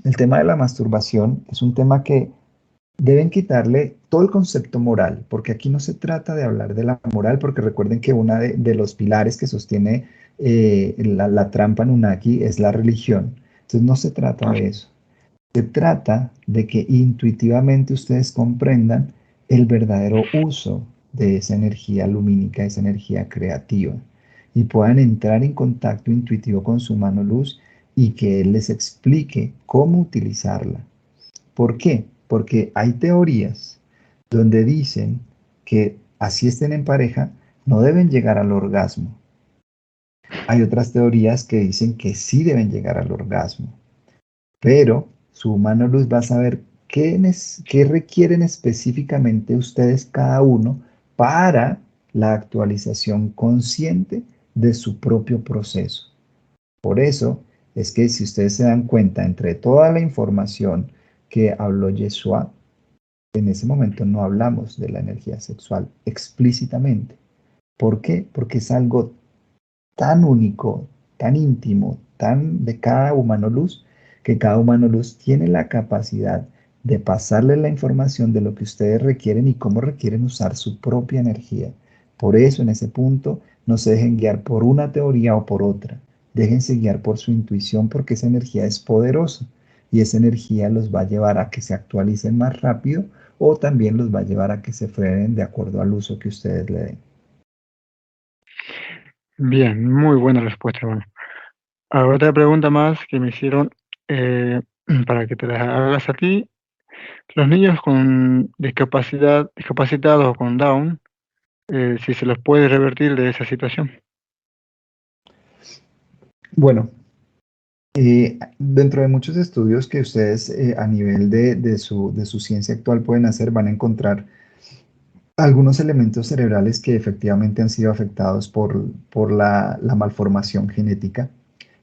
el tema de la masturbación es un tema que deben quitarle todo el concepto moral, porque aquí no se trata de hablar de la moral, porque recuerden que uno de los pilares que sostiene la trampa Nunaki es la religión. Entonces no se trata Claro. de eso. Se trata de que intuitivamente ustedes comprendan el verdadero uso de esa energía lumínica, esa energía creativa, y puedan entrar en contacto intuitivo con su mano luz y que él les explique cómo utilizarla. ¿Por qué? Porque hay teorías donde dicen que así estén en pareja, no deben llegar al orgasmo. Hay otras teorías que dicen que sí deben llegar al orgasmo, pero su humano luz va a saber qué requieren específicamente ustedes cada uno para la actualización consciente de su propio proceso. Por eso es que si ustedes se dan cuenta, entre toda la información que habló Yeshua, en ese momento no hablamos de la energía sexual explícitamente. ¿Por qué? Porque es algo tan único, tan íntimo, tan de cada humano luz, que cada humano luz tiene la capacidad de pasarle la información de lo que ustedes requieren y cómo requieren usar su propia energía. Por eso, en ese punto, no se dejen guiar por una teoría o por otra. Déjense guiar por su intuición porque esa energía es poderosa y esa energía los va a llevar a que se actualicen más rápido o también los va a llevar a que se frenen de acuerdo al uso que ustedes le den. Bien, muy buena respuesta, bueno. Ahora otra pregunta más que me hicieron eh, para que te la hagas a ti. Los niños con discapacidad, discapacitados o con Down, si se los puede revertir de esa situación. Bueno, dentro de muchos estudios que ustedes a nivel de su ciencia actual pueden hacer, van a encontrar algunos elementos cerebrales que efectivamente han sido afectados por la malformación genética.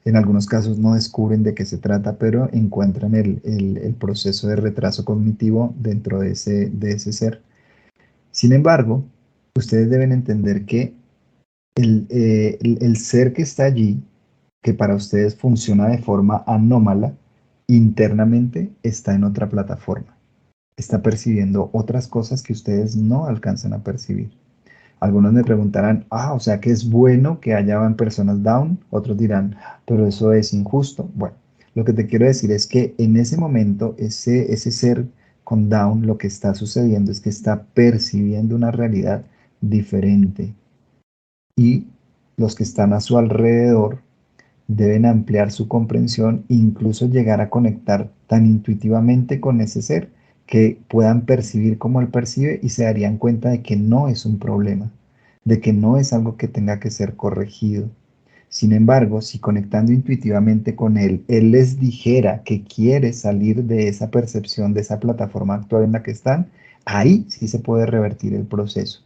En algunos casos no descubren de qué se trata, pero encuentran el proceso de retraso cognitivo dentro de ese ser. Sin embargo, ustedes deben entender que el ser que está allí, que para ustedes funciona de forma anómala, internamente está en otra plataforma. Está percibiendo otras cosas que ustedes no alcanzan a percibir. Algunos me preguntarán, o sea que es bueno que hayan personas down. Otros dirán, pero eso es injusto. Bueno, lo que te quiero decir es que en ese momento, ese ser con down, lo que está sucediendo es que está percibiendo una realidad diferente y los que están a su alrededor deben ampliar su comprensión e incluso llegar a conectar tan intuitivamente con ese ser que puedan percibir como él percibe y se darían cuenta de que no es un problema, de que no es algo que tenga que ser corregido. Sin embargo, si conectando intuitivamente con él les dijera que quiere salir de esa percepción, de esa plataforma actual en la que están, ahí sí se puede revertir el proceso.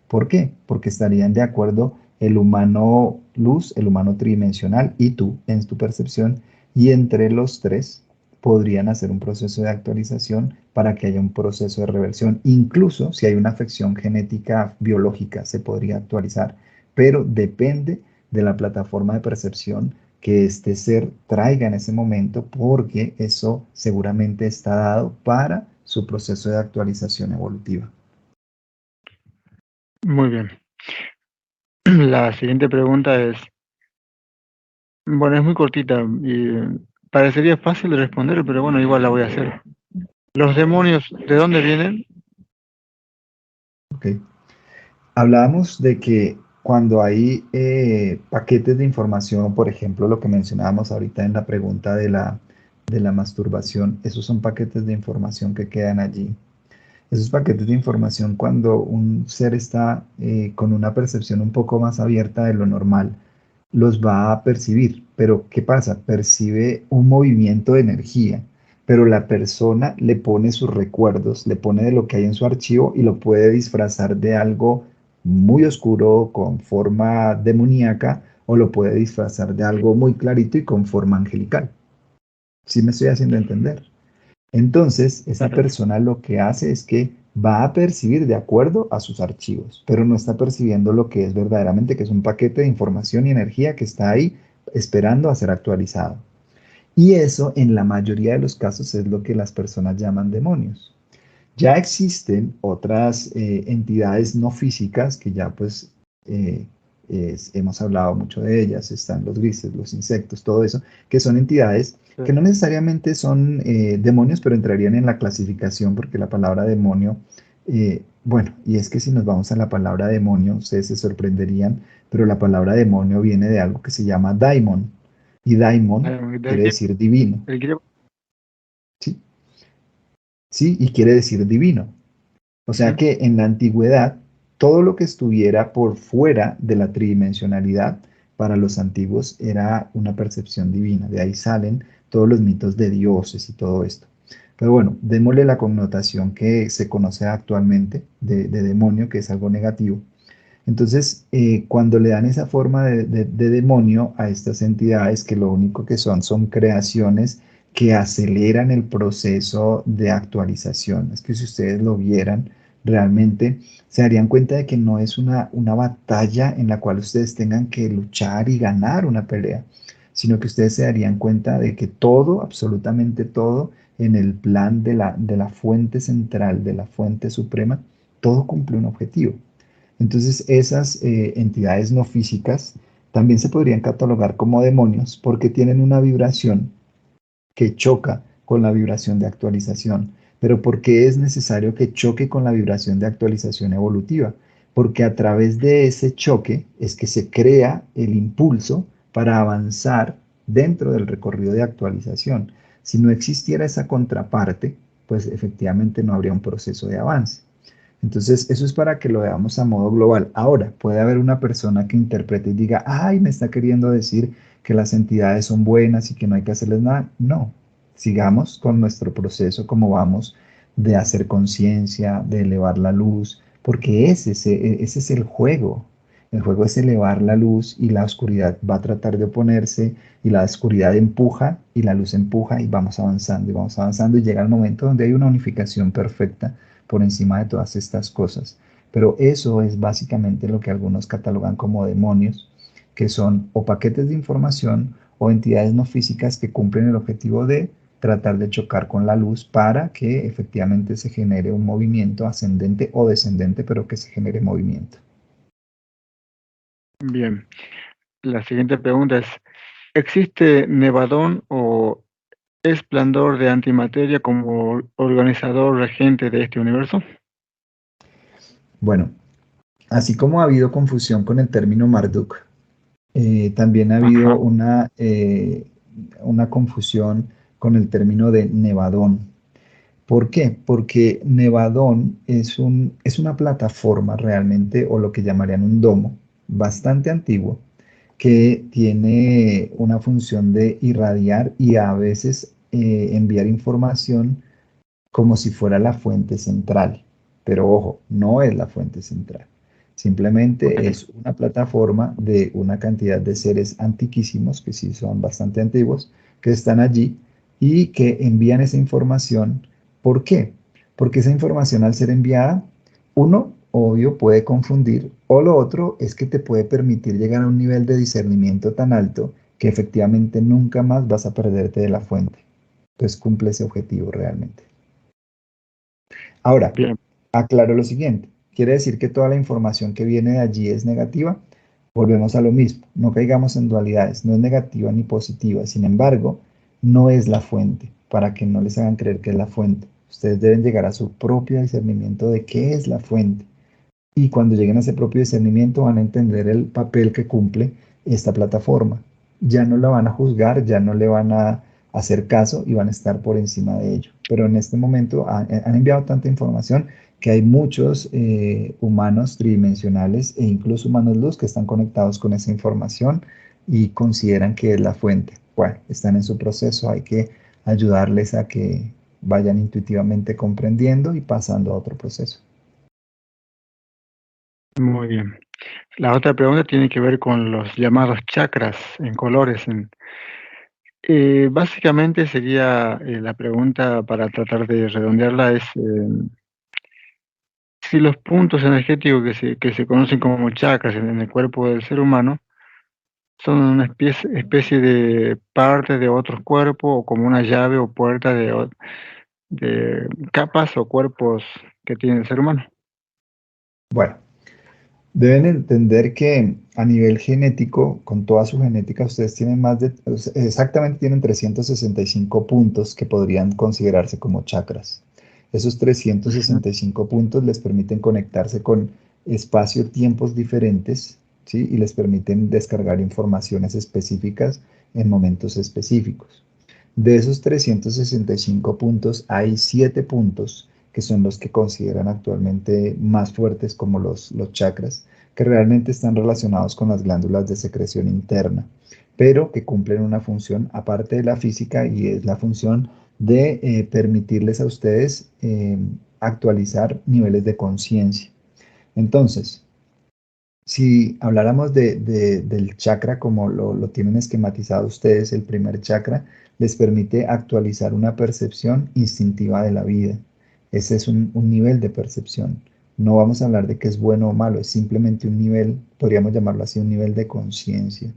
¿Por qué? Porque estarían de acuerdo el humano luz, el humano tridimensional y tú en tu percepción, y entre los tres podrían hacer un proceso de actualización para que haya un proceso de reversión. Incluso si hay una afección genética biológica, se podría actualizar, pero depende de la plataforma de percepción que este ser traiga en ese momento, porque eso seguramente está dado para su proceso de actualización evolutiva. Muy bien. La siguiente pregunta es, bueno, es muy cortita y parecería fácil de responder, pero bueno, igual la voy a hacer. ¿Los demonios de dónde vienen? ¿Ok? Hablábamos de que cuando hay paquetes de información, por ejemplo, lo que mencionábamos ahorita en la pregunta de la masturbación, esos son paquetes de información que quedan allí. Esos paquetes de información, cuando un ser está con una percepción un poco más abierta de lo normal, los va a percibir. Pero ¿qué pasa? Percibe un movimiento de energía, pero la persona le pone sus recuerdos, le pone de lo que hay en su archivo y lo puede disfrazar de algo muy oscuro con forma demoníaca o lo puede disfrazar de algo muy clarito y con forma angelical. ¿Sí me estoy haciendo entender? Entonces, esa Claro. persona lo que hace es que va a percibir de acuerdo a sus archivos, pero no está percibiendo lo que es verdaderamente, que es un paquete de información y energía que está ahí esperando a ser actualizado. Y eso, en la mayoría de los casos, es lo que las personas llaman demonios. Ya existen otras entidades no físicas que ya pues eh, hemos hablado mucho de ellas, están los grises, los insectos, todo eso, que son entidades Sí. que no necesariamente son demonios, pero entrarían en la clasificación porque la palabra demonio, bueno, y es que si nos vamos a la palabra demonio, ustedes se sorprenderían, pero la palabra demonio viene de algo que se llama daimon, y daimon Del, quiere decir divino, del griego. ¿sí? ¿Sí? Y quiere decir divino. O sea Ujú. que en la antigüedad, todo lo que estuviera por fuera de la tridimensionalidad, para los antiguos era una percepción divina. De ahí salen todos los mitos de dioses y todo esto. Pero bueno, démosle la connotación que se conoce actualmente de demonio, que es algo negativo. Entonces, cuando le dan esa forma de demonio a estas entidades, que lo único que son creaciones que aceleran el proceso de actualización. Es que si ustedes lo vieran, realmente se darían cuenta de que no es una batalla en la cual ustedes tengan que luchar y ganar una pelea, sino que ustedes se darían cuenta de que todo, absolutamente todo, en el plan de la fuente central, de la fuente suprema, todo cumple un objetivo. Entonces, esas entidades no físicas también se podrían catalogar como demonios porque tienen una vibración que choca con la vibración de actualización. Pero ¿por qué es necesario que choque con la vibración de actualización evolutiva? Porque a través de ese choque es que se crea el impulso para avanzar dentro del recorrido de actualización. Si no existiera esa contraparte, pues efectivamente no habría un proceso de avance. Entonces, eso es para que lo veamos a modo global. Ahora, puede haber una persona que interprete y diga, ay, me está queriendo decir que las entidades son buenas y que no hay que hacerles nada. No, sigamos con nuestro proceso como vamos de hacer conciencia, de elevar la luz, porque ese es el juego. El juego es elevar la luz y la oscuridad va a tratar de oponerse y la oscuridad empuja y la luz empuja y vamos avanzando y llega el momento donde hay una unificación perfecta por encima de todas estas cosas. Pero eso es básicamente lo que algunos catalogan como demonios, que son o paquetes de información o entidades no físicas que cumplen el objetivo de tratar de chocar con la luz para que efectivamente se genere un movimiento ascendente o descendente, pero que se genere movimiento. Bien. La siguiente pregunta es, ¿existe Nevadón o Esplendor de Antimateria como organizador regente de este universo? Bueno, así como ha habido confusión con el término Marduk, también ha habido Ajá, una confusión con el término de Nevadón. ¿Por qué? Porque Nevadón es una plataforma realmente, o lo que llamarían un domo, bastante antiguo, que tiene una función de irradiar y a veces enviar información como si fuera la fuente central. Pero ojo, no es la fuente central. Simplemente ok, es una plataforma de una cantidad de seres antiquísimos, que sí son bastante antiguos, que están allí y que envían esa información. ¿Por qué? Porque esa información al ser enviada, uno, obvio, puede confundir, o lo otro es que te puede permitir llegar a un nivel de discernimiento tan alto que efectivamente nunca más vas a perderte de la fuente. Entonces cumple ese objetivo realmente. Ahora, bien, aclaro lo siguiente. ¿Quiere decir que toda la información que viene de allí es negativa? Volvemos a lo mismo. No caigamos en dualidades. No es negativa ni positiva. Sin embargo, no es la fuente, para que no les hagan creer que es la fuente. Ustedes deben llegar a su propio discernimiento de qué es la fuente. Y cuando lleguen a ese propio discernimiento van a entender el papel que cumple esta plataforma. Ya no la van a juzgar, ya no le van a hacer caso y van a estar por encima de ello. Pero en este momento han enviado tanta información que hay muchos humanos tridimensionales e incluso humanos luz que están conectados con esa información y consideran que es la fuente. Bueno, están en su proceso, hay que ayudarles a que vayan intuitivamente comprendiendo y pasando a otro proceso. muy bien. La otra pregunta tiene que ver con los llamados chakras en colores. Básicamente sería la pregunta para tratar de redondearla es si los puntos energéticos que se conocen como chakras en el cuerpo del ser humano son una especie de parte de otro cuerpo o como una llave o puerta de capas o cuerpos que tiene el ser humano. Bueno. Deben entender que a nivel genético, con toda su genética, ustedes tienen exactamente tienen 365 puntos que podrían considerarse como chakras. Esos trescientos Ujú. sesenta y cinco puntos les permiten conectarse con espacio-tiempos diferentes, ¿sí? Y les permiten descargar informaciones específicas en momentos específicos. De esos 365 puntos, hay 7 puntos que son los que consideran actualmente más fuertes como los chakras, que realmente están relacionados con las glándulas de secreción interna, pero que cumplen una función aparte de la física y es la función de permitirles a ustedes actualizar niveles de conciencia. Entonces, Si habláramos del chakra como lo tienen esquematizado ustedes, el primer chakra les permite actualizar una percepción instintiva de la vida. Ese es un nivel de percepción. No vamos a hablar de que es bueno o malo, es simplemente un nivel, podríamos llamarlo así, un nivel de conciencia.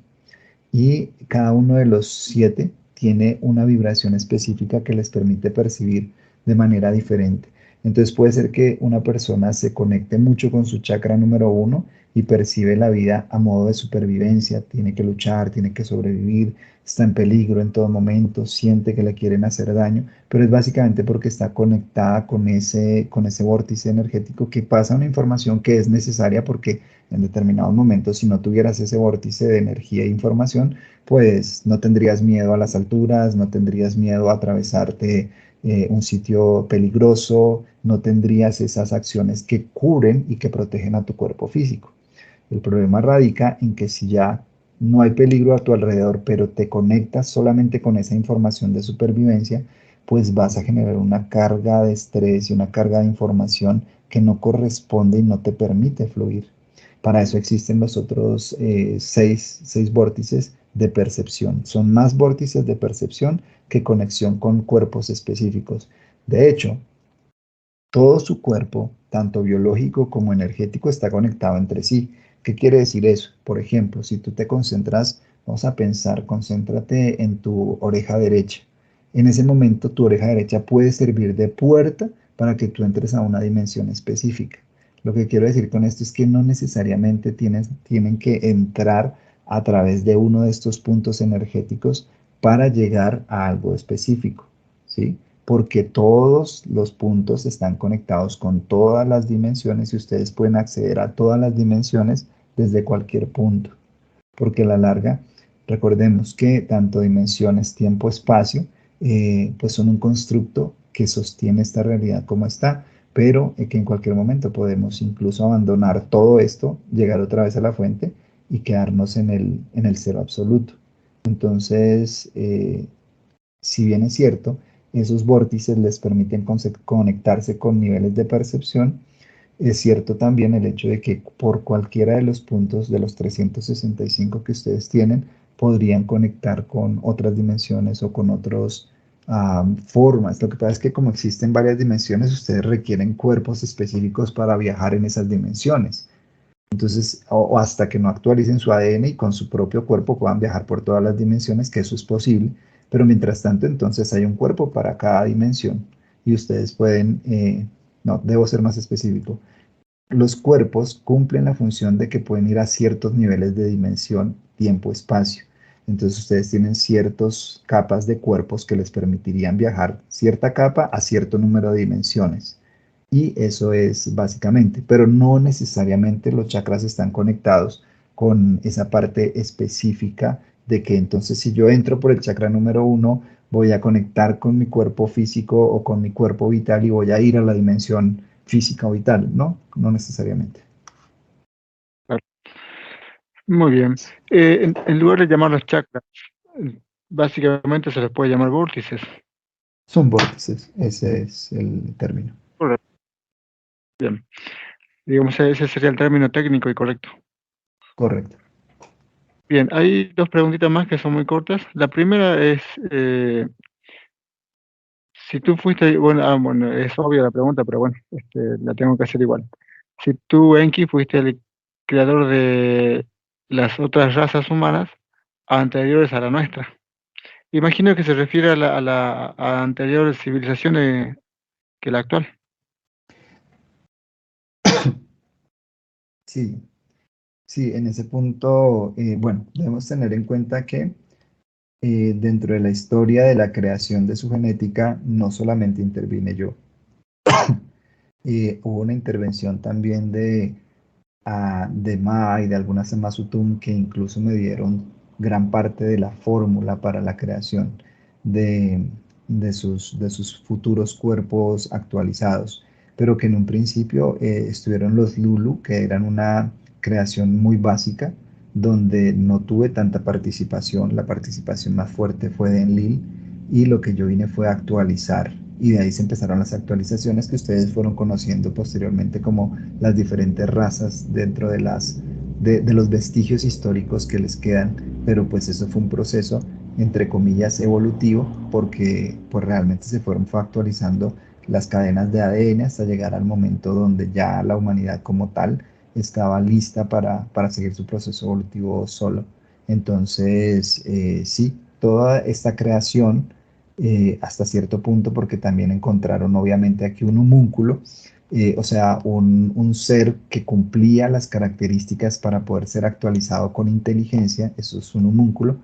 Y cada uno de los 7 tiene una vibración específica que les permite percibir de manera diferente. Entonces puede ser que una persona se conecte mucho con su chakra número 1 y percibe la vida a modo de supervivencia, tiene que luchar, tiene que sobrevivir, está en peligro en todo momento, siente que le quieren hacer daño, pero es básicamente porque está conectada con ese vórtice energético que pasa una información que es necesaria porque en determinados momentos, si no tuvieras ese vórtice de energía e información, pues no tendrías miedo a las alturas, no tendrías miedo a atravesarte un sitio peligroso, no tendrías esas acciones que cubren y que protegen a tu cuerpo físico. El problema radica en que si ya no hay peligro a tu alrededor, pero te conectas solamente con esa información de supervivencia, pues vas a generar una carga de estrés y una carga de información que no corresponde y no te permite fluir. Para eso existen los otros seis vórtices de percepción. Son más vórtices de percepción que conexión con cuerpos específicos. De hecho, todo su cuerpo, tanto biológico como energético, está conectado entre sí. ¿Qué quiere decir eso? Por ejemplo, si tú te concentras, vamos a pensar, concéntrate en tu oreja derecha. En ese momento, tu oreja derecha puede servir de puerta para que tú entres a una dimensión específica. Lo que quiero decir con esto es que no necesariamente tienen que entrar a través de uno de estos puntos energéticos para llegar a algo específico, ¿sí? Porque todos los puntos están conectados con todas las dimensiones y ustedes pueden acceder a todas las dimensiones desde cualquier punto. Porque a la larga, recordemos que tanto dimensiones, tiempo, espacio, pues son un constructo que sostiene esta realidad como está, pero que en cualquier momento podemos incluso abandonar todo esto, llegar otra vez a la fuente y quedarnos en el cero absoluto. Entonces, si bien es cierto, esos vórtices les permiten conectarse con niveles de percepción, es cierto también el hecho de que por cualquiera de los puntos de los 365 que ustedes tienen, podrían conectar con otras dimensiones o con otras formas. Lo que pasa es que como existen varias dimensiones, ustedes requieren cuerpos específicos para viajar en esas dimensiones. Entonces, o hasta que no actualicen su ADN y con su propio cuerpo puedan viajar por todas las dimensiones, que eso es posible, pero mientras tanto, entonces hay un cuerpo para cada dimensión y ustedes pueden, no, debo ser más específico, los cuerpos cumplen la función de que pueden ir a ciertos niveles de dimensión, tiempo, espacio. Entonces ustedes tienen ciertas capas de cuerpos que les permitirían viajar cierta capa a cierto número de dimensiones. Y eso es básicamente, pero no necesariamente los chakras están conectados con esa parte específica de que entonces si yo entro por el chakra número 1, voy a conectar con mi cuerpo físico o con mi cuerpo vital y voy a ir a la dimensión física o vital. No, no necesariamente. Claro. Muy bien. En lugar de llamarlos chakras, básicamente se los puede llamar vórtices. Son vórtices, ese es el término. Correcto. Bien. Digamos, ese sería el término técnico y correcto. Correcto. Bien, hay dos preguntitas más que son muy cortas. La primera es, si tú fuiste, bueno, es obvia la pregunta, pero bueno, la tengo que hacer igual. Si tú, Enki, fuiste el creador de las otras razas humanas anteriores a la nuestra. Imagino que se refiere a anterior civilización que la actual. Sí, sí, en ese punto, bueno, debemos tener en cuenta que dentro de la historia de la creación de su genética, no solamente intervine yo, hubo una intervención también de Ma y de algunas Semazutum que incluso me dieron gran parte de la fórmula para la creación de, de sus futuros cuerpos actualizados, pero que en un principio estuvieron los Lulu, que eran una creación muy básica, donde no tuve tanta participación. La participación más fuerte fue de Enlil y lo que yo vine fue a actualizar. Y de ahí se empezaron las actualizaciones que ustedes fueron conociendo posteriormente como las diferentes razas dentro de los vestigios históricos que les quedan, pero pues eso fue un proceso, entre comillas, evolutivo, porque pues realmente se fueron factualizando las cadenas de ADN hasta llegar al momento donde ya la humanidad como tal estaba lista para seguir su proceso evolutivo solo. Entonces, sí, toda esta creación, hasta cierto punto, porque también encontraron obviamente aquí un homúnculo, o sea, un ser que cumplía las características para poder ser actualizado con inteligencia, eso es un homúnculo,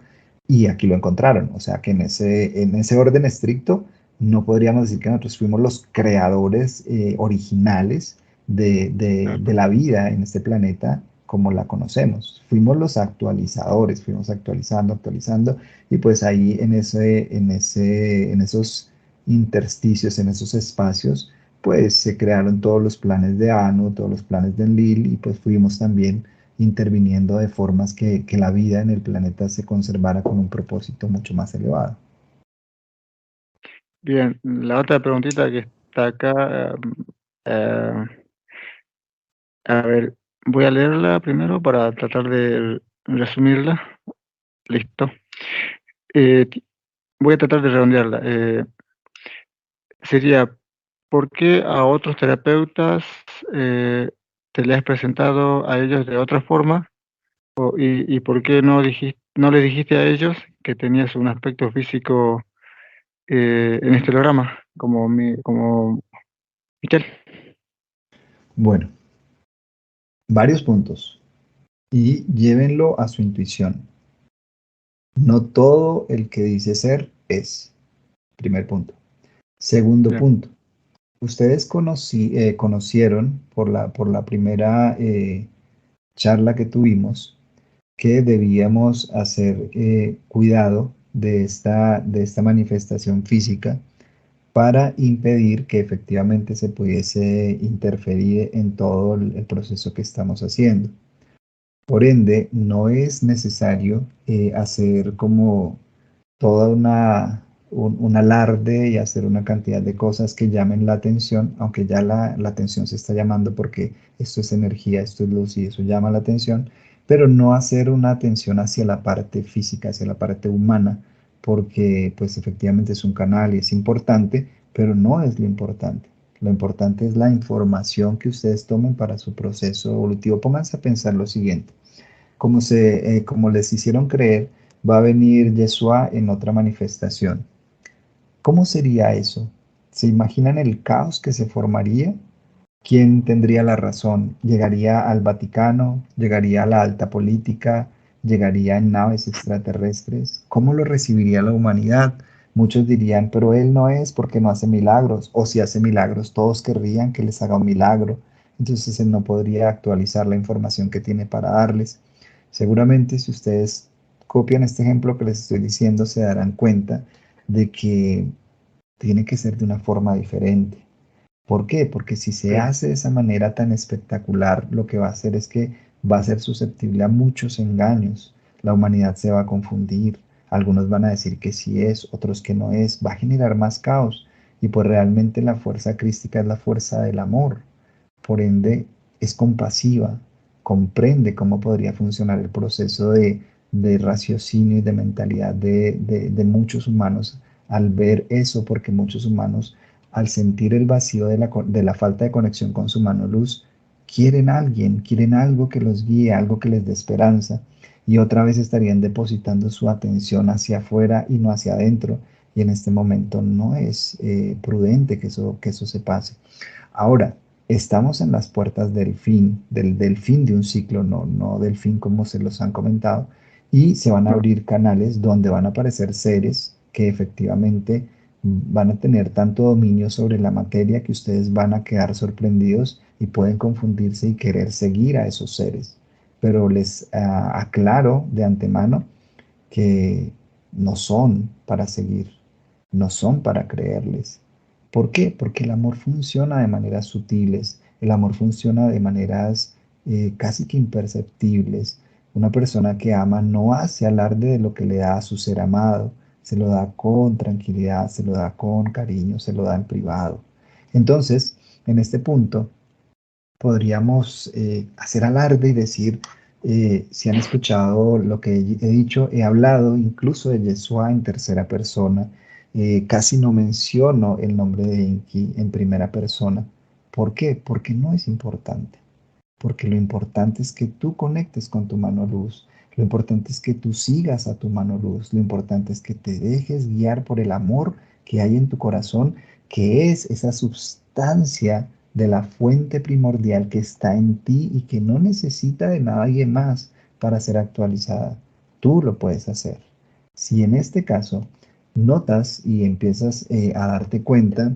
y aquí lo encontraron. O sea, que en ese orden estricto no podríamos decir que nosotros fuimos los creadores originales de la vida en este planeta como la conocemos. Fuimos los actualizadores, fuimos actualizando, actualizando, y pues ahí en esos intersticios, en esos espacios, pues se crearon todos los planes de Anu, todos los planes de Enlil, y pues fuimos también interviniendo de formas que la vida en el planeta se conservara con un propósito mucho más elevado. Bien, la otra preguntita que está acá, a ver, voy a leerla primero para tratar de resumirla. Listo. Ti- Voy a tratar de redondearla. Sería, ¿por qué a otros terapeutas te le has presentado a ellos de otra forma? Y por qué no le dijiste a ellos que tenías un aspecto físico en este programa, como Michelle? Bueno, varios puntos y llévenlo a su intuición. No todo el que dice ser es. Primer punto. Segundo Bien, punto. Ustedes conocieron por la primera charla que tuvimos que debíamos hacer cuidado de esta manifestación física para impedir que efectivamente se pudiese interferir en todo el proceso que estamos haciendo. Por ende, no es necesario hacer como toda un alarde y hacer una cantidad de cosas que llamen la atención, aunque ya la atención se está llamando porque esto es energía, esto es luz y eso llama la atención, pero no hacer una atención hacia la parte física, hacia la parte humana, porque pues efectivamente es un canal y es importante, pero no es lo importante. Lo importante es la información que ustedes tomen para su proceso evolutivo. Pónganse a pensar lo siguiente como les hicieron creer, va a venir Yeshua en otra manifestación. ¿Cómo sería eso? ¿Se imaginan el caos que se formaría? ¿Quién tendría la razón? ¿Llegaría al Vaticano? ¿Llegaría a la alta política? ¿Llegaría en naves extraterrestres? ¿Cómo lo recibiría la humanidad? Muchos dirían, pero él no es porque no hace milagros. O si hace milagros, todos querrían que les haga un milagro. Entonces él no podría actualizar la información que tiene para darles. Seguramente si ustedes copian este ejemplo que les estoy diciendo, se darán cuenta de que tiene que ser de una forma diferente. ¿Por qué? Porque si se sí, hace de esa manera tan espectacular, lo que va a hacer es que va a ser susceptible a muchos engaños. La humanidad se va a confundir. Algunos van a decir que sí es, otros que no es. Va a generar más caos. Y pues realmente la fuerza crística es la fuerza del amor. Por ende, es compasiva, comprende cómo podría funcionar el proceso de raciocinio y de mentalidad de muchos humanos al ver eso, porque muchos humanos, al sentir el vacío de la falta de conexión con su mano luz, quieren a alguien, quieren algo que los guíe, algo que les dé esperanza, y otra vez estarían depositando su atención hacia afuera y no hacia adentro, y en este momento no es prudente que eso se pase. Ahora, estamos en las puertas del fin de un ciclo, no del fin como se los han comentado, y se van a no, abrir canales donde van a aparecer seres que efectivamente van a tener tanto dominio sobre la materia que ustedes van a quedar sorprendidos y pueden confundirse y querer seguir a esos seres. Pero les aclaro de antemano que no son para seguir, no son para creerles. ¿Por qué? Porque el amor funciona de maneras sutiles, el amor funciona de maneras casi que imperceptibles. Una persona que ama no hace alarde de lo que le da a su ser amado, se lo da con tranquilidad, se lo da con cariño, se lo da en privado. Entonces, en este punto, podríamos hacer alarde y decir, Si han escuchado lo que he dicho, he hablado incluso de Yeshua en tercera persona. Casi no menciono el nombre de Enki en primera persona. ¿Por qué? Porque no es importante. Porque lo importante es que tú conectes con tu mano luz. Lo importante es que tú sigas a tu mano luz. Lo importante es que te dejes guiar por el amor que hay en tu corazón, que es esa sustancia de la fuente primordial que está en ti y que no necesita de nadie más para ser actualizada. Tú lo puedes hacer. Si en este caso notas y empiezas a darte cuenta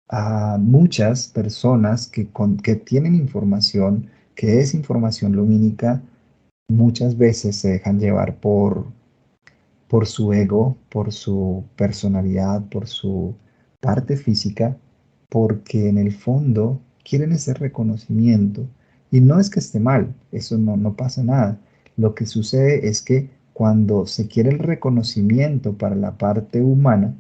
a muchas personas que tienen información, que es información lumínica, muchas veces se dejan llevar por su ego, por su personalidad, por su parte física, porque en el fondo quieren ese reconocimiento. Y no es que esté mal, eso no pasa nada. Lo que sucede es que cuando se quiere el reconocimiento para la parte humana,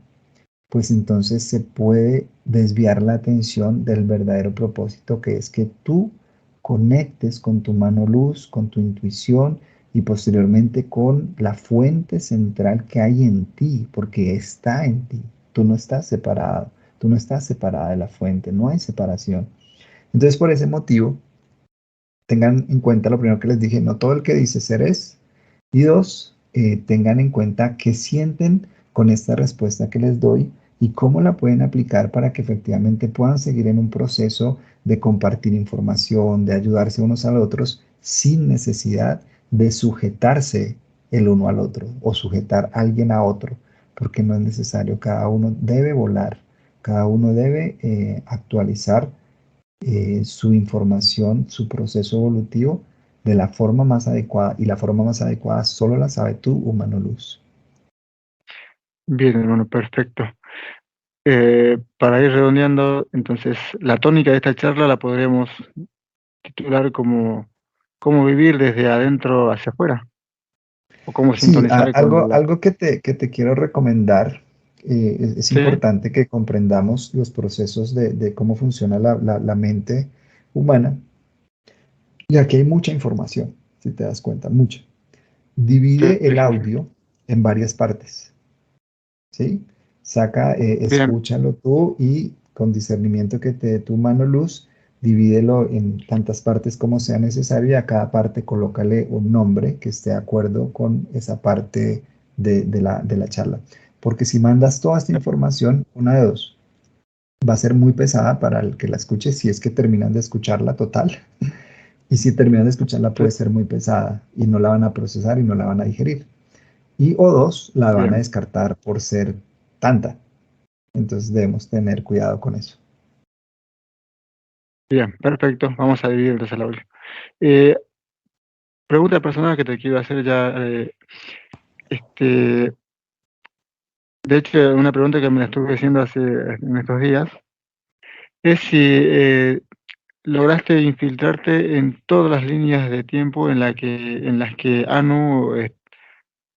pues entonces se puede desviar la atención del verdadero propósito, que es que tú conectes con tu mano luz, con tu intuición y posteriormente con la fuente central que hay en ti, porque está en ti. Tú no estás separado, tú no estás separada de la fuente, no hay separación. Entonces, por ese motivo, tengan en cuenta lo primero que les dije, no todo el que dice ser es. Y dos, tengan en cuenta qué sienten con esta respuesta que les doy y cómo la pueden aplicar para que efectivamente puedan seguir en un proceso de compartir información, de ayudarse unos a los otros sin necesidad de sujetarse el uno al otro o sujetar a alguien a otro, porque no es necesario, cada uno debe volar, cada uno debe actualizar su información, su proceso evolutivo de la forma más adecuada. Y la forma más adecuada solo la sabe tú, humano luz. Bien, hermano, perfecto. Para ir redondeando, entonces, la tónica de esta charla la podríamos titular como cómo vivir desde adentro hacia afuera, o cómo Sí, sintonizar con la... algo que te quiero recomendar. Es Sí, importante que comprendamos los procesos de cómo funciona la mente humana. Y aquí hay mucha información, si te das cuenta, mucha. sí, Divide sí, el sí. audio en varias partes. ¿Sí? Saca, Bien, escúchalo tú y con discernimiento que te dé tu mano luz, divídelo en tantas partes como sea necesario y a cada parte colócale un nombre que esté de acuerdo con esa parte de la charla. Porque si mandas toda esta información, una de dos, va a ser muy pesada para el que la escuche si es que terminan de escucharla total. Y si terminan de escucharla sí, puede ser muy pesada y no la van a procesar y no la van a digerir. Y o dos, la van a bien, descartar por ser tanta. Entonces debemos tener cuidado con eso. bien, perfecto. Vamos a dividir entonces el audio. Eh, Pregunta personal que te quiero hacer ya. Este, de hecho, una pregunta que me la estuve haciendo en estos días es si lograste infiltrarte en todas las líneas de tiempo en las que Anu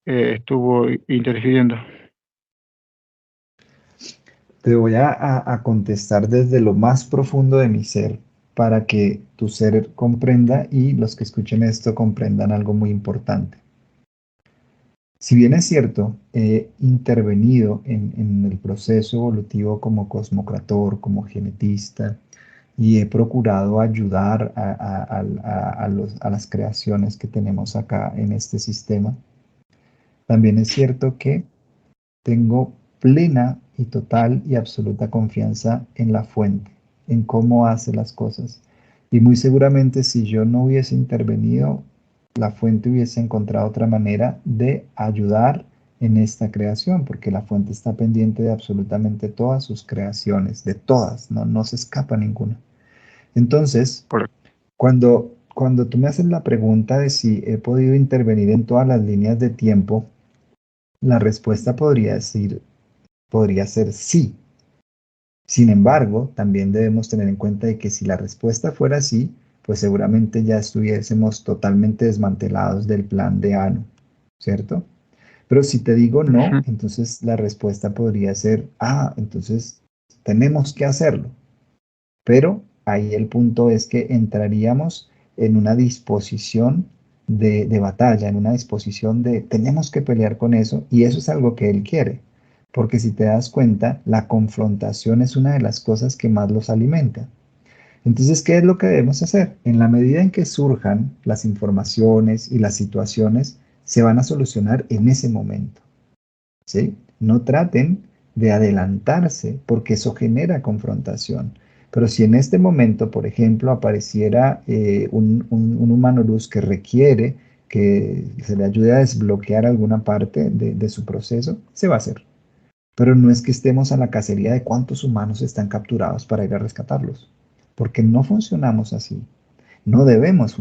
estuvo interfiriendo. Te voy a contestar desde lo más profundo de mi ser para que tu ser comprenda y los que escuchen esto comprendan algo muy importante. Si bien es cierto, he intervenido en el proceso evolutivo como cosmocrator, como genetista, y he procurado ayudar a las creaciones que tenemos acá en este sistema, también es cierto que tengo plena y total y absoluta confianza en la fuente, en cómo hace las cosas. Y muy seguramente si yo no hubiese intervenido, la fuente hubiese encontrado otra manera de ayudar en esta creación, porque la fuente está pendiente de absolutamente todas sus creaciones, de todas, no se escapa ninguna. Entonces, Correcto. cuando tú me haces la pregunta de si he podido intervenir en todas las líneas de tiempo, la respuesta podría ser sí. Sin embargo, también debemos tener en cuenta de que si la respuesta fuera sí, pues seguramente ya estuviésemos totalmente desmantelados del plan de ANO, ¿cierto? Pero si te digo no, Ujú. entonces la respuesta podría ser, entonces tenemos que hacerlo. Pero ahí el punto es que entraríamos en una disposición de batalla, en una disposición de tenemos que pelear con eso, y eso es algo que él quiere. Porque si te das cuenta, la confrontación es una de las cosas que más los alimenta. Entonces, ¿qué es lo que debemos hacer? En la medida en que surjan las informaciones y las situaciones, se van a solucionar en ese momento. ¿Sí? No traten de adelantarse porque eso genera confrontación. Pero si en este momento, por ejemplo, apareciera un humano luz que requiere que se le ayude a desbloquear alguna parte de su proceso, se va a hacer. Pero no es que estemos a la cacería de cuántos humanos están capturados para ir a rescatarlos, porque no funcionamos así. No debemos,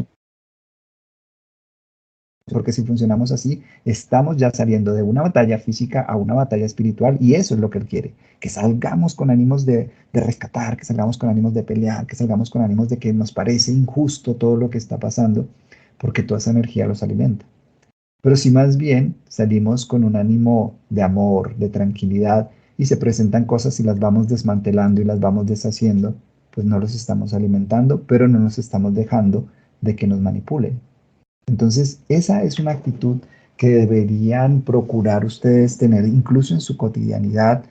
porque si funcionamos así, estamos ya saliendo de una batalla física a una batalla espiritual, y eso es lo que Él quiere, que salgamos con ánimos de rescatar, que salgamos con ánimos de pelear, que salgamos con ánimos de que nos parece injusto todo lo que está pasando, porque toda esa energía los alimenta. Pero si más bien salimos con un ánimo de amor, de tranquilidad, y se presentan cosas y las vamos desmantelando y las vamos deshaciendo, pues no los estamos alimentando, pero no nos estamos dejando de que nos manipulen. Entonces, esa es una actitud que deberían procurar ustedes tener incluso en su cotidianidad,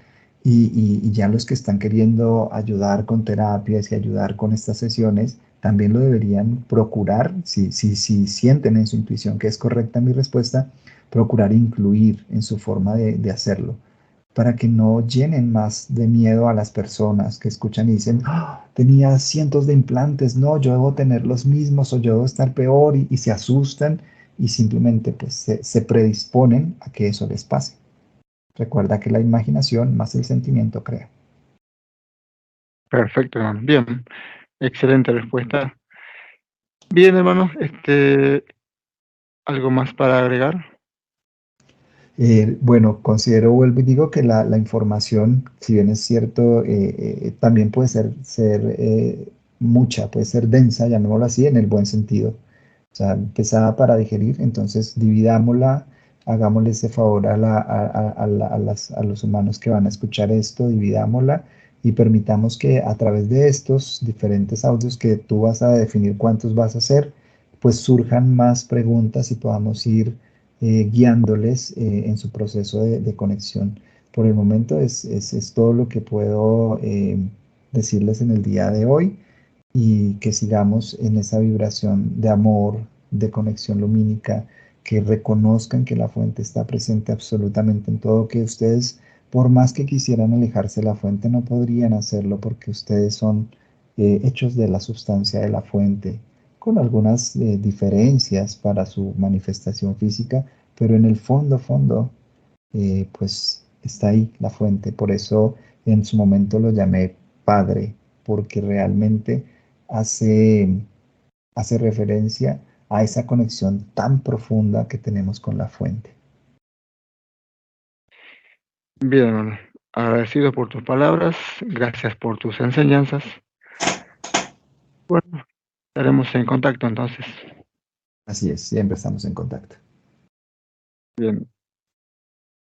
y ya los que están queriendo ayudar con terapias y ayudar con estas sesiones, también lo deberían procurar, si sienten en su intuición que es correcta mi respuesta, procurar incluir en su forma de hacerlo, para que no llenen más de miedo a las personas que escuchan y dicen: "Ah, tenía cientos de implantes, no, yo debo tener los mismos o yo debo estar peor", y se asustan y simplemente pues se predisponen a que eso les pase. Recuerda que la imaginación más el sentimiento crea. Perfecto, hermano. Bien, excelente respuesta. Bien, hermano, ¿algo más para agregar? Bueno, considero, vuelvo y digo que la información, si bien es cierto, también puede ser mucha, puede ser densa, llamémoslo así, en el buen sentido. O sea, pesada para digerir, entonces dividámosla, hagámosle ese favor a los humanos que van a escuchar esto, dividámosla y permitamos que a través de estos diferentes audios que tú vas a definir cuántos vas a hacer, pues surjan más preguntas y podamos ir guiándoles en su proceso de conexión. Por el momento es todo lo que puedo decirles en el día de hoy, y que sigamos en esa vibración de amor, de conexión lumínica, que reconozcan que la fuente está presente absolutamente en todo, que ustedes, por más que quisieran alejarse de la fuente, no podrían hacerlo porque ustedes son hechos de la sustancia de la fuente, con algunas diferencias para su manifestación física, pero en el fondo, pues está ahí la fuente. Por eso en su momento lo llamé Padre, porque realmente hace, hace referencia a esa conexión tan profunda que tenemos con la fuente. Bien, hermano. Agradecido por tus palabras, gracias por tus enseñanzas. Bueno, estaremos en contacto entonces. Así es, siempre estamos en contacto. Bien.